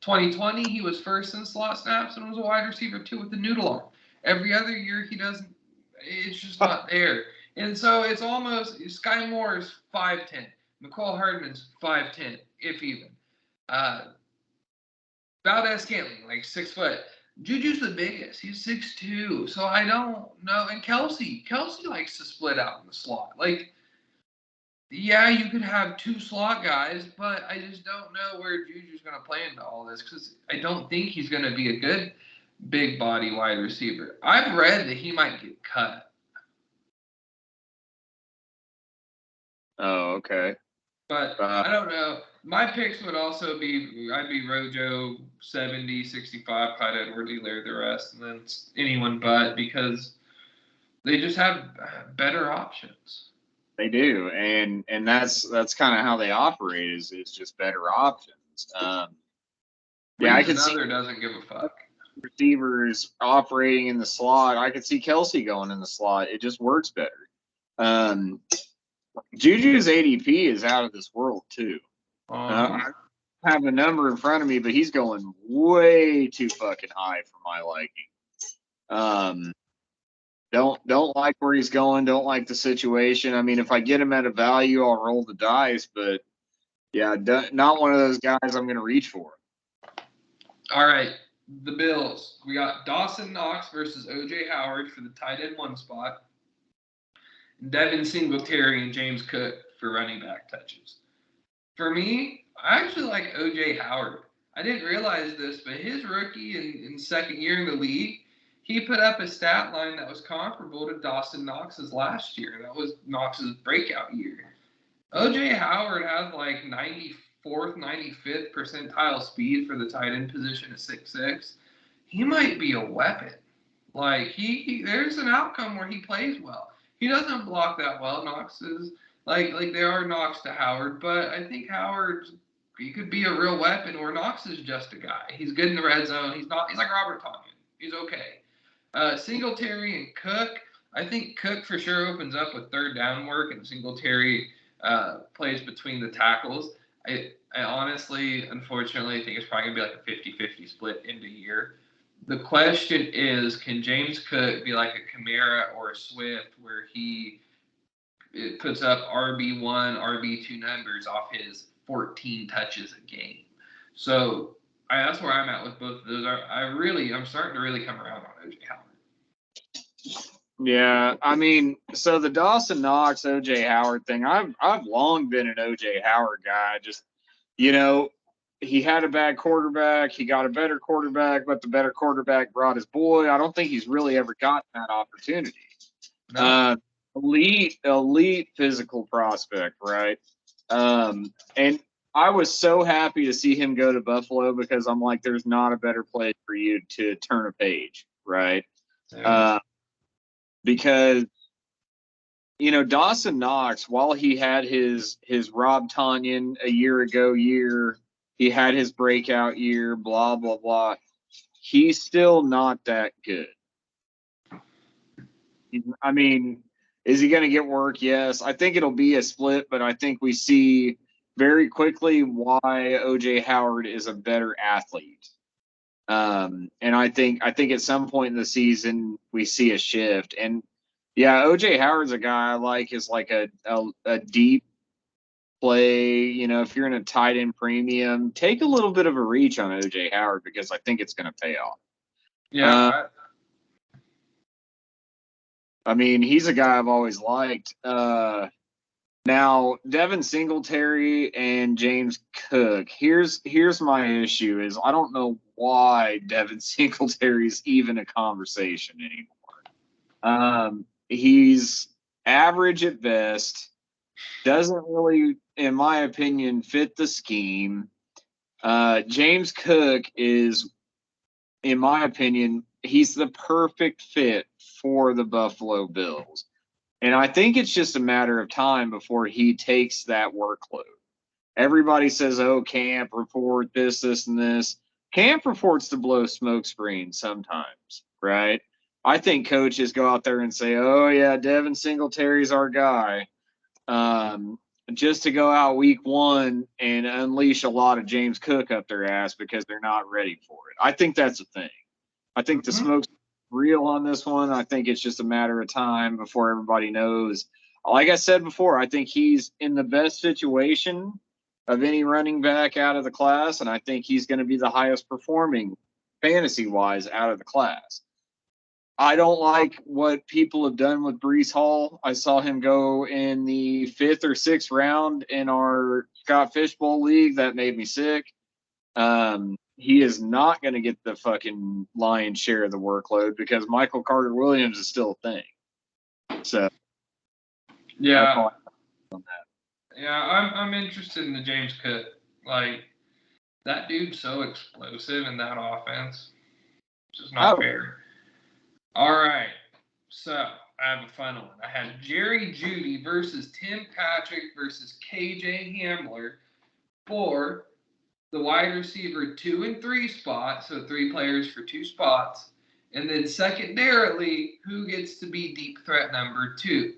2020, he was 1st in slot snaps and was a wide receiver too with the noodle arm. Every other year, he doesn't. It's just not there. And so it's almost Sky Moore is 5'10", McCole Hardman's 5'10", if even. Valdez-Scantling, like 6 foot. Juju's the biggest. He's 6'2". So I don't know. And Kelsey likes to split out in the slot. Like, yeah, you could have 2 slot guys, but I just don't know where Juju's going to play into all this because I don't think he's going to be a good big body wide receiver. I've read that he might get cut. Oh, okay. But I don't know. My picks would also be, I'd be Rojo 70, 65, Clyde Edwards-Helaire the rest, and then anyone but, because they just have better options. They do, and that's kind of how they operate is just better options. Yeah, I can see doesn't give a fuck. Receivers operating in the slot. I could see Kelsey going in the slot. It just works better. Juju's ADP is out of this world too. I have a number in front of me, but he's going way too fucking high for my liking. Don't like where he's going. Don't like the situation. I mean, if I get him at a value, I'll roll the dice. But yeah, not one of those guys I'm going to reach for. All right, the Bills. We got Dawson Knox versus O.J. Howard for the tight end 1 spot. Devin Singletary and James Cook for running back touches. For me, I actually like O.J. Howard. I didn't realize this, but his rookie and second year in the league, he put up a stat line that was comparable to Dawson Knox's last year. That was Knox's breakout year. O.J. Howard has like 94th, 95th percentile speed for the tight end position at 6'6". He might be a weapon. Like, there's an outcome where he plays well. He doesn't block that well. Knox is like there are knocks to Howard, but I think he could be a real weapon where Knox is just a guy. He's good in the red zone. He's like Robert Tonyan. He's okay. Singletary and Cook. I think Cook for sure opens up with third down work, and Singletary plays between the tackles. I honestly, unfortunately, think it's probably going to be like a 50-50 split end of year. The question is, can James Cook be like a Kamara or a Swift where he puts up RB1, RB2 numbers off his 14 touches a game? So that's where I'm at with both of those. I'm starting to really come around on O.J. Howard. Yeah, I mean, so the Dawson Knox, OJ Howard thing, I've long been an OJ Howard guy. Just, you know, he had a bad quarterback, he got a better quarterback, but the better quarterback brought his boy. I don't think he's really ever gotten that opportunity. No. Elite physical prospect, right? And I was so happy to see him go to Buffalo because I'm like, there's not a better place for you to turn a page, right? Yeah. Because Dawson Knox, while he had his Rob Tonyan a year ago he had his breakout year, blah blah blah. He's still not that good. I mean, is he going to get work? Yes. I think it'll be a split, but I think we see very quickly why OJ Howard is a better athlete. And I think at some point in the season we see a shift. And yeah, OJ Howard's a guy I like is like a deep play. If you're in a tight end premium, take a little bit of a reach on OJ Howard because I think it's going to pay off. Yeah. I mean, he's a guy I've always liked. Now, Devin Singletary and James Cook. Here's my issue: is I don't know why Devin Singletary is even a conversation anymore. He's average at best. Doesn't really, in my opinion, fit the scheme. James Cook is, in my opinion, he's the perfect fit for the Buffalo Bills. And I think it's just a matter of time before he takes that workload. Everybody says, oh, camp report, this, and this. Camp reports to blow smoke screens sometimes, right? I think coaches go out there and say, oh, yeah, Devin Singletary's our guy. Just to go out week one and unleash a lot of James Cook up their ass because they're not ready for it. I think that's a thing. I think the smoke's real on this one. I think it's just a matter of time before everybody knows. Like I said before, I think he's in the best situation of any running back out of the class, and I think he's going to be the highest performing fantasy-wise out of the class. I don't like what people have done with Breece Hall. I saw him go in the 5th or 6th round in our Scott Fishbowl league. That made me sick. He is not going to get the fucking lion's share of the workload because Michael Carter Williams is still a thing. So, yeah, I'm interested in the James Cook. Like, that dude's so explosive in that offense. It's just not fair. All right, so I have a fun one. I had Jerry Jeudy versus Tim Patrick versus KJ Hamler for the wide receiver 2 and 3 spot, so 3 players for 2 spots, and then secondarily, who gets to be deep threat number 2.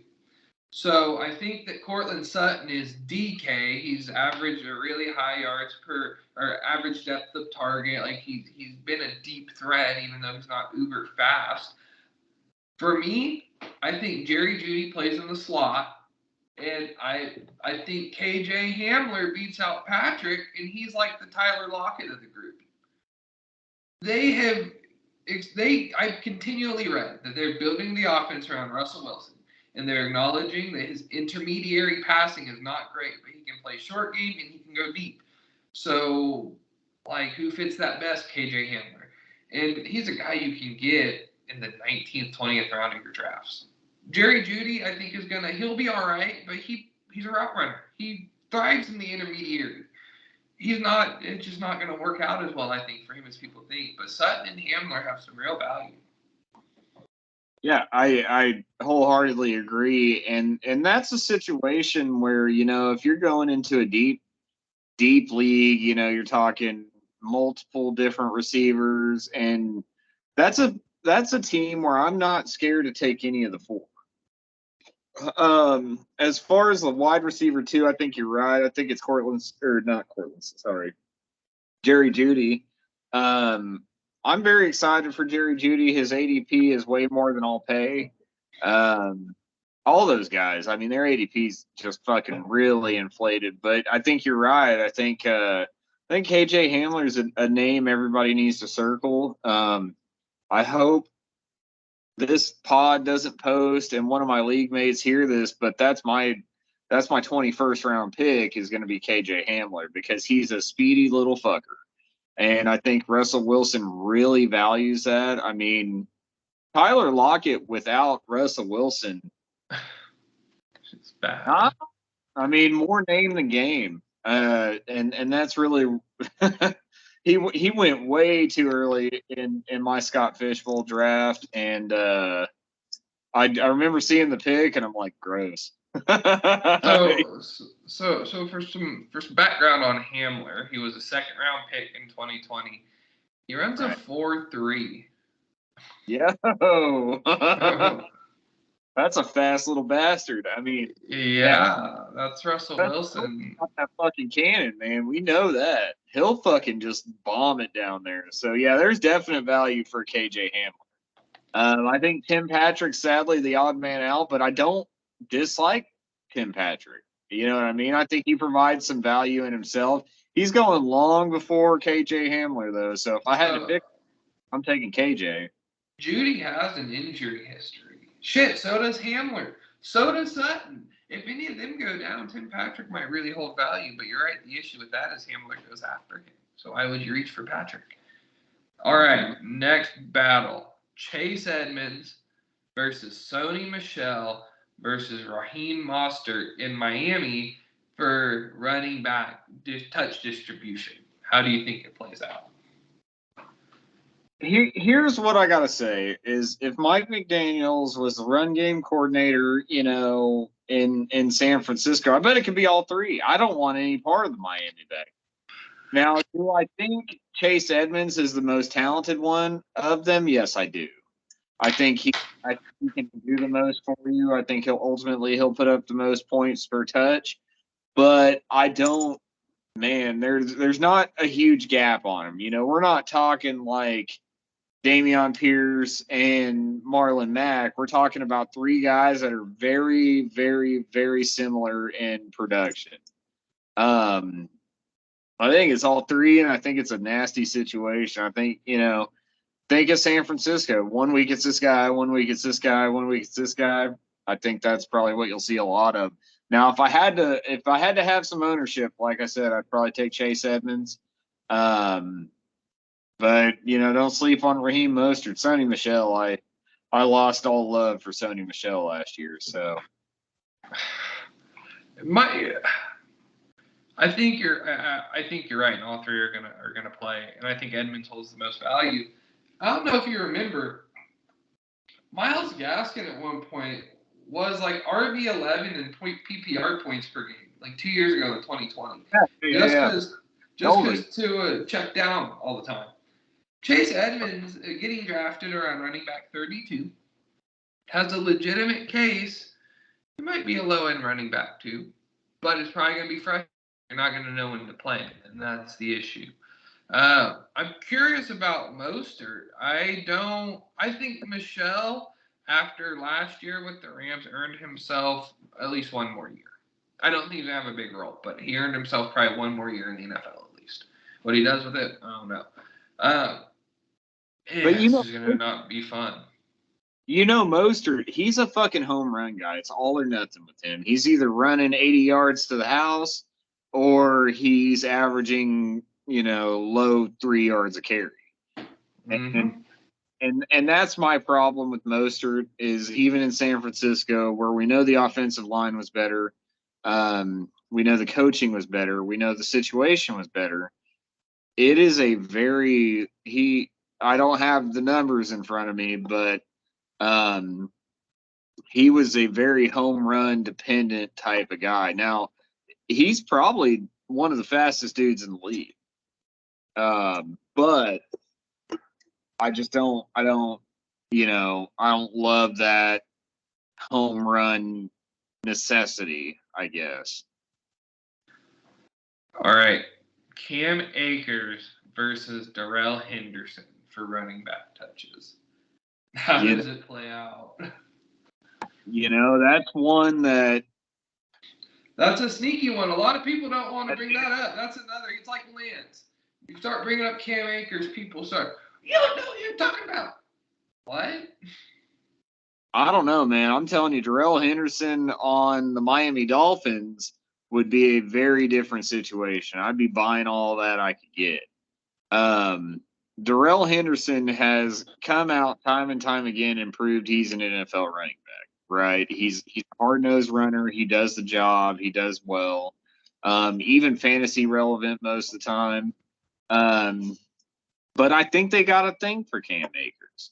So I think that Cortland Sutton is DK. He's averaged a really high yards per or average depth of target. Like he's been a deep threat, even though he's not uber fast. For me, I think Jerry Jeudy plays in the slot. And I think KJ Hamler beats out Patrick, and he's like the Tyler Lockett of the group. I've continually read that they're building the offense around Russell Wilson, and they're acknowledging that his intermediary passing is not great, but he can play short game and he can go deep. So, like, who fits that best? KJ Hamler. And he's a guy you can get in the 19th, 20th round of your drafts. Jerry Jeudy, I think, he'll be all right, but he's a route runner. He thrives in the intermediary. It's just not going to work out as well, I think, for him as people think. But Sutton and Hamler have some real value. Yeah, I wholeheartedly agree. And that's a situation where, if you're going into a deep league, you're talking multiple different receivers, and that's a team where I'm not scared to take any of the 4. As far as the wide receiver 2, I think you're right. I think it's Jerry Jeudy. I'm very excited for Jerry Jeudy. His ADP is way more than I'll pay. All those guys, I mean, their ADP's just fucking really inflated. But I think you're right. I think KJ Hamler is a name everybody needs to circle. I hope this pod doesn't post and one of my league mates hear this, but that's my 21st round pick is going to be KJ Hamler because he's a speedy little fucker. And I think Russell Wilson really values that. I mean, Tyler Lockett without Russell Wilson, it's bad. I mean, more name than game. And that's really he went way too early in my Scott Fishbowl draft, and I remember seeing the pick, and I'm like, gross. So for some background on Hamler, he was a second round pick in 2020. He runs a 4.3. Yeah. That's a fast little bastard. I mean, yeah, that's Russell Wilson. That fucking cannon, man. We know that. He'll fucking just bomb it down there. So, yeah, there's definite value for KJ Hamler. I think Tim Patrick's sadly the odd man out, but I don't dislike Tim Patrick. You know what I mean? I think he provides some value in himself. He's going long before KJ Hamler, though. So if I had to pick, I'm taking KJ. Judy has an injury history. Shit, so does Hamler. So does Sutton. If any of them go down, Tim Patrick might really hold value. But you're right. The issue with that is Hamler goes after him. So why would you reach for Patrick? All right, next battle. Chase Edmonds versus Sony Michel versus Raheem Mostert in Miami for running back touch distribution. How do you think it plays out? Here's what I gotta say: is if Mike McDaniels was the run game coordinator, you know, in San Francisco, I bet it could be all three. I don't want any part of the Miami back. Now, do I think Chase Edmonds is the most talented one of them? Yes, I do. I think he can do the most for you. I think he'll put up the most points per touch. But I don't, man, there's not a huge gap on him. You know, we're not talking like Dameon Pierce and Marlon Mack. We're talking about three guys that are very, very, very similar in production. I think it's all three, and I think it's a nasty situation. I think, you know, think of San Francisco. 1 week it's this guy, 1 week it's this guy, 1 week it's this guy. I think that's probably what you'll see a lot of. Now, if I had to have some ownership, like I said, I'd probably take Chase Edmonds. But you know, don't sleep on Raheem Mostert. Sony Michel, I lost all love for Sony Michel last year. So I think you're right, and all three are gonna play, and I think Edmonds holds the most value. I don't know if you remember, Myles Gaskin at one point was like RB11 and PPR points per game, like 2 years ago in 2020. Just because Tua checked down all the time. Chase Edmonds getting drafted around running back 32 has a legitimate case. He might be a low-end running back too, but it's probably going to be fresh. You're not going to know when to play him, and that's the issue. I'm curious about Mostert. I think Michel, after last year with the Rams, earned himself at least one more year. I don't think he's going to have a big role, but he earned himself probably one more year in the NFL at least. What he does with it, I don't know. But you know, this is going to not be fun. You know, Mostert, he's a fucking home run guy. It's all or nothing with him. He's either running 80 yards to the house or he's averaging, you know, low 3 yards a carry. Mm-hmm. And that's my problem with Mostert is even in San Francisco, where we know the offensive line was better, we know the coaching was better, we know the situation was better. It is a very I don't have the numbers in front of me, but he was a very home run dependent type of guy. Now, he's probably one of the fastest dudes in the league. But I don't love that home run necessity, I guess. All right. Cam Akers versus Darrell Henderson for running back touches. How does it play out? You know, that's one that's a sneaky one. A lot of people don't want to bring that up. That's another. It's like Lance. You start bringing up Cam Akers, people start, you don't know what you're talking about. What? I don't know, man. I'm telling you, Darrell Henderson on the Miami Dolphins would be a very different situation. I'd be buying all that I could get. Um, Darrell Henderson has come out time and time again and proved he's an NFL running back, right? He's a hard nosed runner. He does the job. He does well. Even fantasy relevant most of the time. But I think they got a thing for Cam Akers.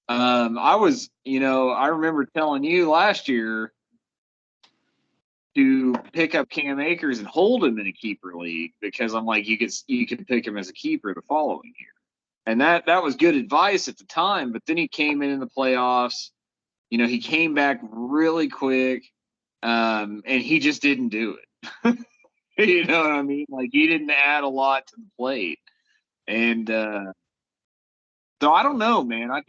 I remember telling you last year to pick up Cam Akers and hold him in a keeper league because I'm like, you could pick him as a keeper the following year. And that was good advice at the time, but then he came in the playoffs. He came back really quick, and he just didn't do it. You know what I mean? Like, he didn't add a lot to the plate. And so I don't know, man. I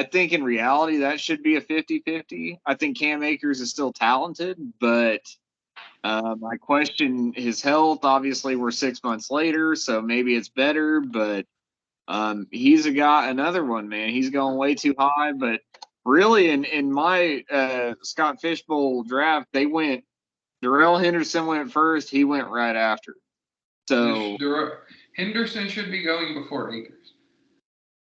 think in reality that should be a 50-50. I think Cam Akers is still talented, but I question his health. Obviously, we're 6 months later, so maybe it's better, but he's another one, man. He's going way too high, but really in my Scott Fishbowl draft, Darrell Henderson went first. He went right after. So Henderson should be going before Akers.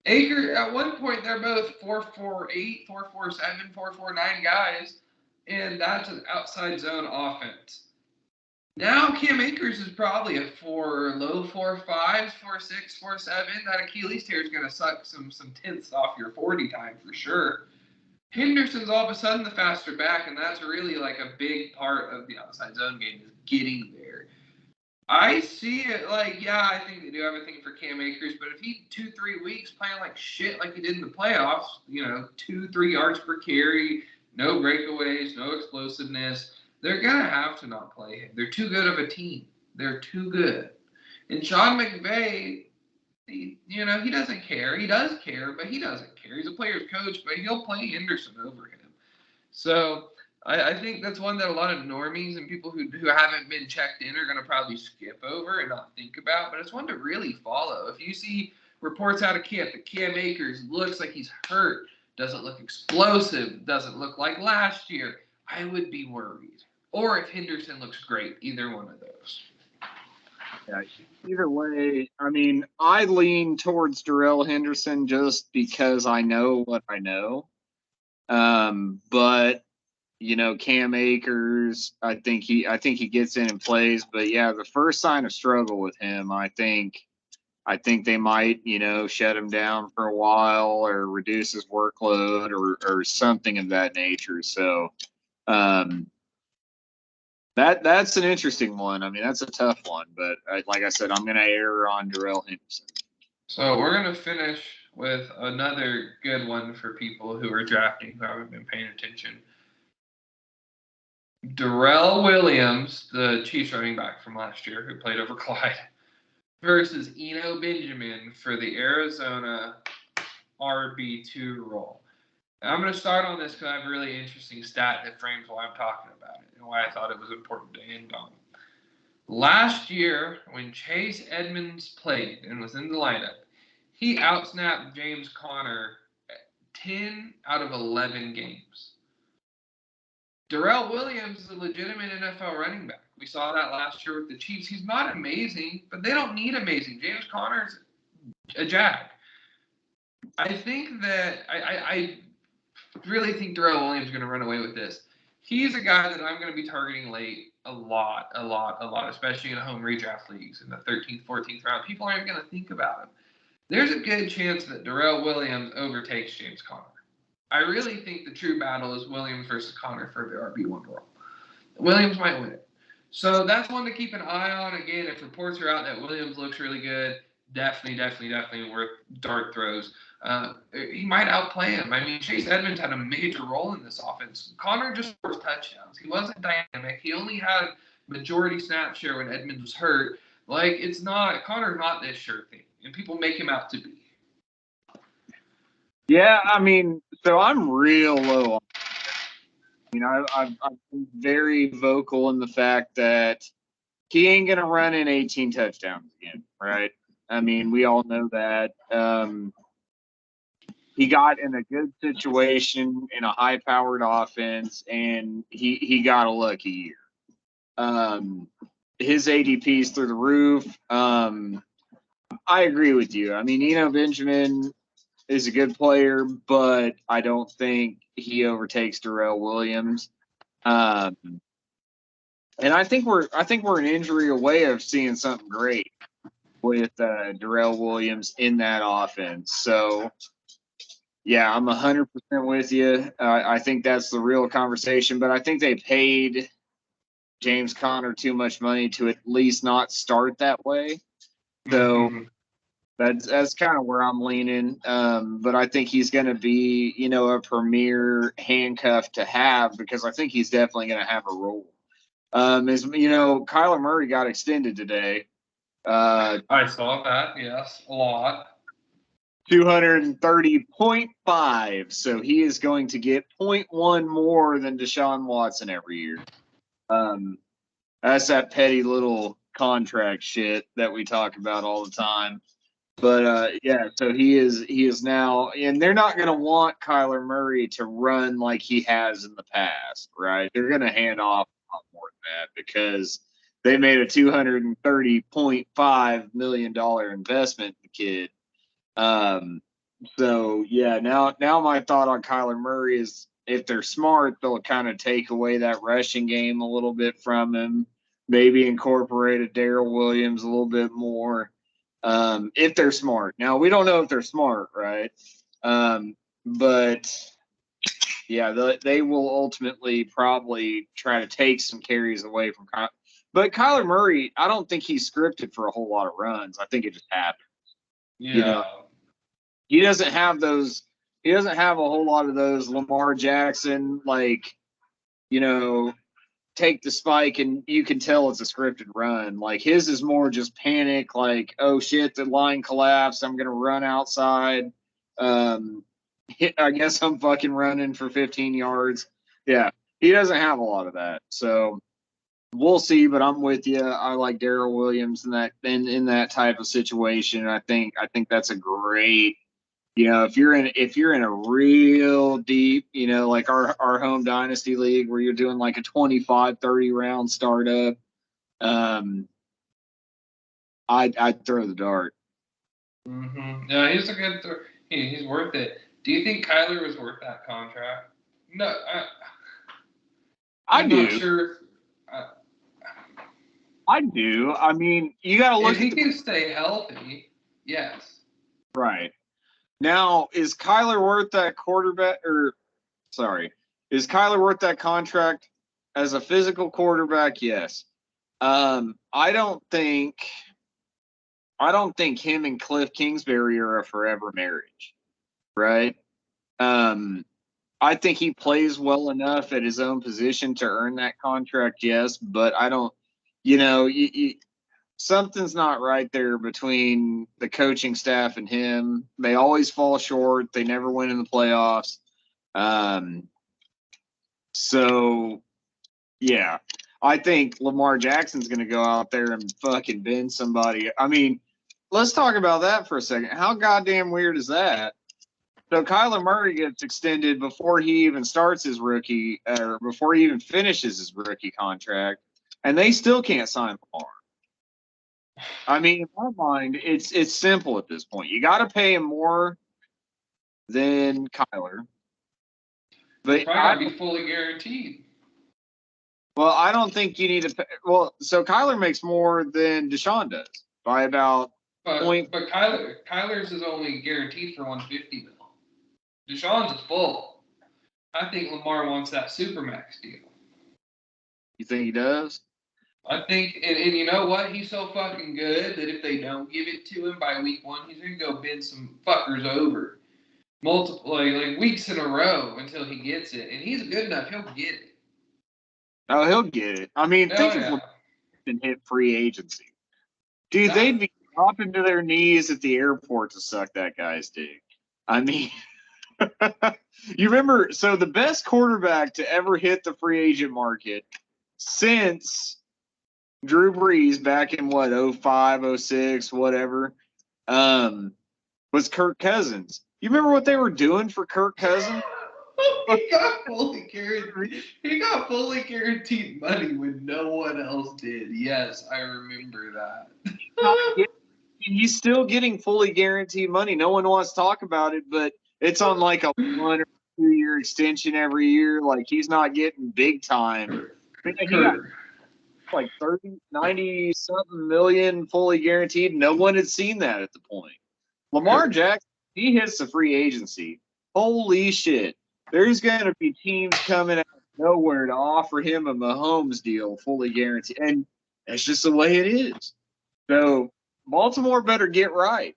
Akers, at one point, they're both 4.48, 4.47, 4.49 guys, and that's an outside zone offense. Now Cam Akers is probably a low 4.5s, 4.6, 4.7. That Achilles tear is going to suck some tenths off your 40 time for sure. Henderson's all of a sudden the faster back, and that's really like a big part of the outside zone game is getting there. I see it like, yeah, I think they do have a thing for Cam Akers, but if he 2-3 weeks playing like shit like he did in the playoffs, 2-3 yards per carry, no breakaways, no explosiveness, they're gonna have to not play him. They're too good of a team. They're too good. And Sean McVay, he doesn't care. He does care, but he doesn't care. He's a player's coach, but he'll play Henderson over him. So I think that's one that a lot of normies and people who haven't been checked in are going to probably skip over and not think about. But it's one to really follow. If you see reports out of camp that Cam Akers looks like he's hurt, doesn't look explosive, doesn't look like last year, I would be worried. Or if Henderson looks great, either one of those. Yeah, either way, I mean, I lean towards Darrell Henderson just because I know what I know. But Cam Akers, I think he gets in and plays. But yeah, the first sign of struggle with him, I think they might, shut him down for a while or reduce his workload or something of that nature. So that's an interesting one. I mean, that's a tough one, but like I said, I'm going to err on Darrell Henderson. So we're going to finish with another good one for people who are drafting who haven't been paying attention. Darrell Williams, the Chiefs running back from last year who played over Clyde, versus Eno Benjamin for the Arizona RB2 role. And I'm going to start on this because I have a really interesting stat that frames why I'm talking about it and why I thought it was important to end on. Last year, when Chase Edmonds played and was in the lineup, he outsnapped James Conner 10 out of 11 games. Darrell Williams is a legitimate NFL running back. We saw that last year with the Chiefs. He's not amazing, but they don't need amazing. James Conner's a jag. I think that I really think Darrell Williams is going to run away with this. He's a guy that I'm going to be targeting late a lot, especially in home redraft leagues in the 13th, 14th round. People aren't going to think about him. There's a good chance that Darrell Williams overtakes James Conner. I really think the true battle is Williams versus Conner for the RB1 role. Williams might win it. So that's one to keep an eye on. Again, if reports are out that Williams looks really good, definitely worth dart throws. He might outplay him. I mean, Chase Edmonds had a major role in this offense. Conner just scores touchdowns. He wasn't dynamic. He only had majority snap share when Edmonds was hurt. Like, Conner's not this sure thing, and people make him out to be. Yeah, I mean, so I'm real low on. I've been very vocal in the fact that he ain't going to run in 18 touchdowns again, right? I mean, we all know that. he got in a good situation in a high-powered offense, and he got a lucky year. His ADP's through the roof. I agree with you. I mean, Benjamin is a good player, but I don't think he overtakes Darrell Williams. And I think we're an injury away of seeing something great with Darrell Williams in that offense. So yeah, I'm 100% with you. I think that's the real conversation, but I think they paid James Conner too much money to at least not start that way. So that's kind of where I'm leaning. But I think he's going to be, a premier handcuff to have, because I think he's definitely going to have a role. Kyler Murray got extended today. I saw that, yes, a lot. 230.5. So he is going to get 0.1 more than Deshaun Watson every year. That's that petty little contract shit that we talk about all the time. But yeah, so he is now, and they're not going to want Kyler Murray to run like he has in the past, right? They're going to hand off a lot more than that, because they made a $230.5 million investment in the kid. So yeah, now my thought on Kyler Murray is, if they're smart, they'll kind of take away that rushing game a little bit from him, maybe incorporate a Darrell Williams a little bit more. If they're smart. Now, we don't know if they're smart, right? But yeah, they will ultimately probably try to take some carries away from Kyler. But Kyler Murray, I don't think he's scripted for a whole lot of runs. I think it just happens. Yeah. He doesn't have those. He doesn't have a whole lot of those Lamar Jackson, take the spike and you can tell it's a scripted run. Like, his is more just panic, like, oh shit, the line collapsed, I'm gonna run outside. I guess I'm fucking running for 15 yards. Yeah, he doesn't have a lot of that. So we'll see, but I'm with you. I like Darrell Williams in that type of situation. I think that's a great, if you're in a real deep, like our home dynasty league where you're doing like a 25, 30 round startup, I'd throw the dart. Yeah, he's a good. He's worth it. Do you think Kyler was worth that contract? No, I'm do. not sure. I do. I mean, you got to look. If he can stay healthy, yes. Right. Now, is Kyler worth that quarterback? Is Kyler worth that contract as a physical quarterback? Yes. I don't think him and Cliff Kingsbury are a forever marriage, right? I think he plays well enough at his own position to earn that contract, yes, but I don't, something's not right there between the coaching staff and him. They always fall short. They never win in the playoffs. So, yeah, I think Lamar Jackson's going to go out there and fucking bend somebody. I mean, let's talk about that for a second. How goddamn weird is that? So Kyler Murray gets extended before he even starts his rookie, or before he even finishes his rookie contract, and they still can't sign Lamar. I mean, in my mind, it's simple at this point. You got to pay him more than Kyler, but Probably got to be fully guaranteed. Well, I don't think you need to pay. Well, so Kyler makes more than Deshaun does by about point. But Kyler's is only guaranteed for 150 mil. Deshaun's is full. I think Lamar wants that supermax deal. You think he does? I think, and you know what? He's so fucking good that if they don't give it to him by week 1, he's gonna go bend some fuckers over multiple like weeks in a row until he gets it. And he's good enough; he'll get it. Oh, he'll get it. I mean, think if Lamar didn't hit free agency, dude, they'd be dropping to their knees at the airport to suck that guy's dick. I mean, you remember? So the best quarterback to ever hit the free agent market since Drew Brees back in what, 05, 06, whatever, was Kirk Cousins. You remember what they were doing for Kirk Cousins? He got fully guaranteed money when no one else did. Yes, I remember that. He's still getting fully guaranteed money. No one wants to talk about it, but it's on like a 1 or 2 year extension every year. Like he's not getting big time. He got like 30, 90 something million fully guaranteed. No one had seen that at the point. Lamar Jackson, he hits the free agency. Holy shit. There's going to be teams coming out of nowhere to offer him a Mahomes deal fully guaranteed. And that's just the way it is. So Baltimore better get right.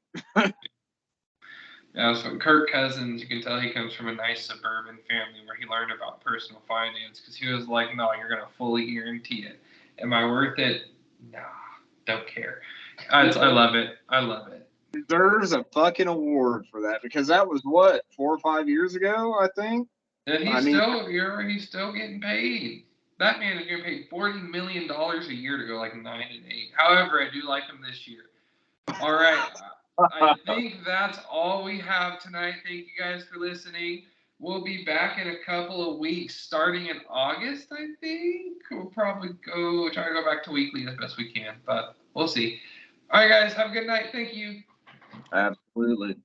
Yeah, so Kirk Cousins, you can tell he comes from a nice suburban family where he learned about personal finance because he was like, no, you're going to fully guarantee it. Am I worth it? Nah, don't care. I love it. I love it. Deserves a fucking award for that because that was what, 4 or 5 years ago, I think. And he's still getting paid. That man is getting paid $40 million a year to go like 9-8. However, I do like him this year. All right. I think that's all we have tonight. Thank you guys for listening. We'll be back in a couple of weeks, starting in August, I think. We'll probably try to go back to weekly as best we can, but we'll see. All right, guys. Have a good night. Thank you. Absolutely.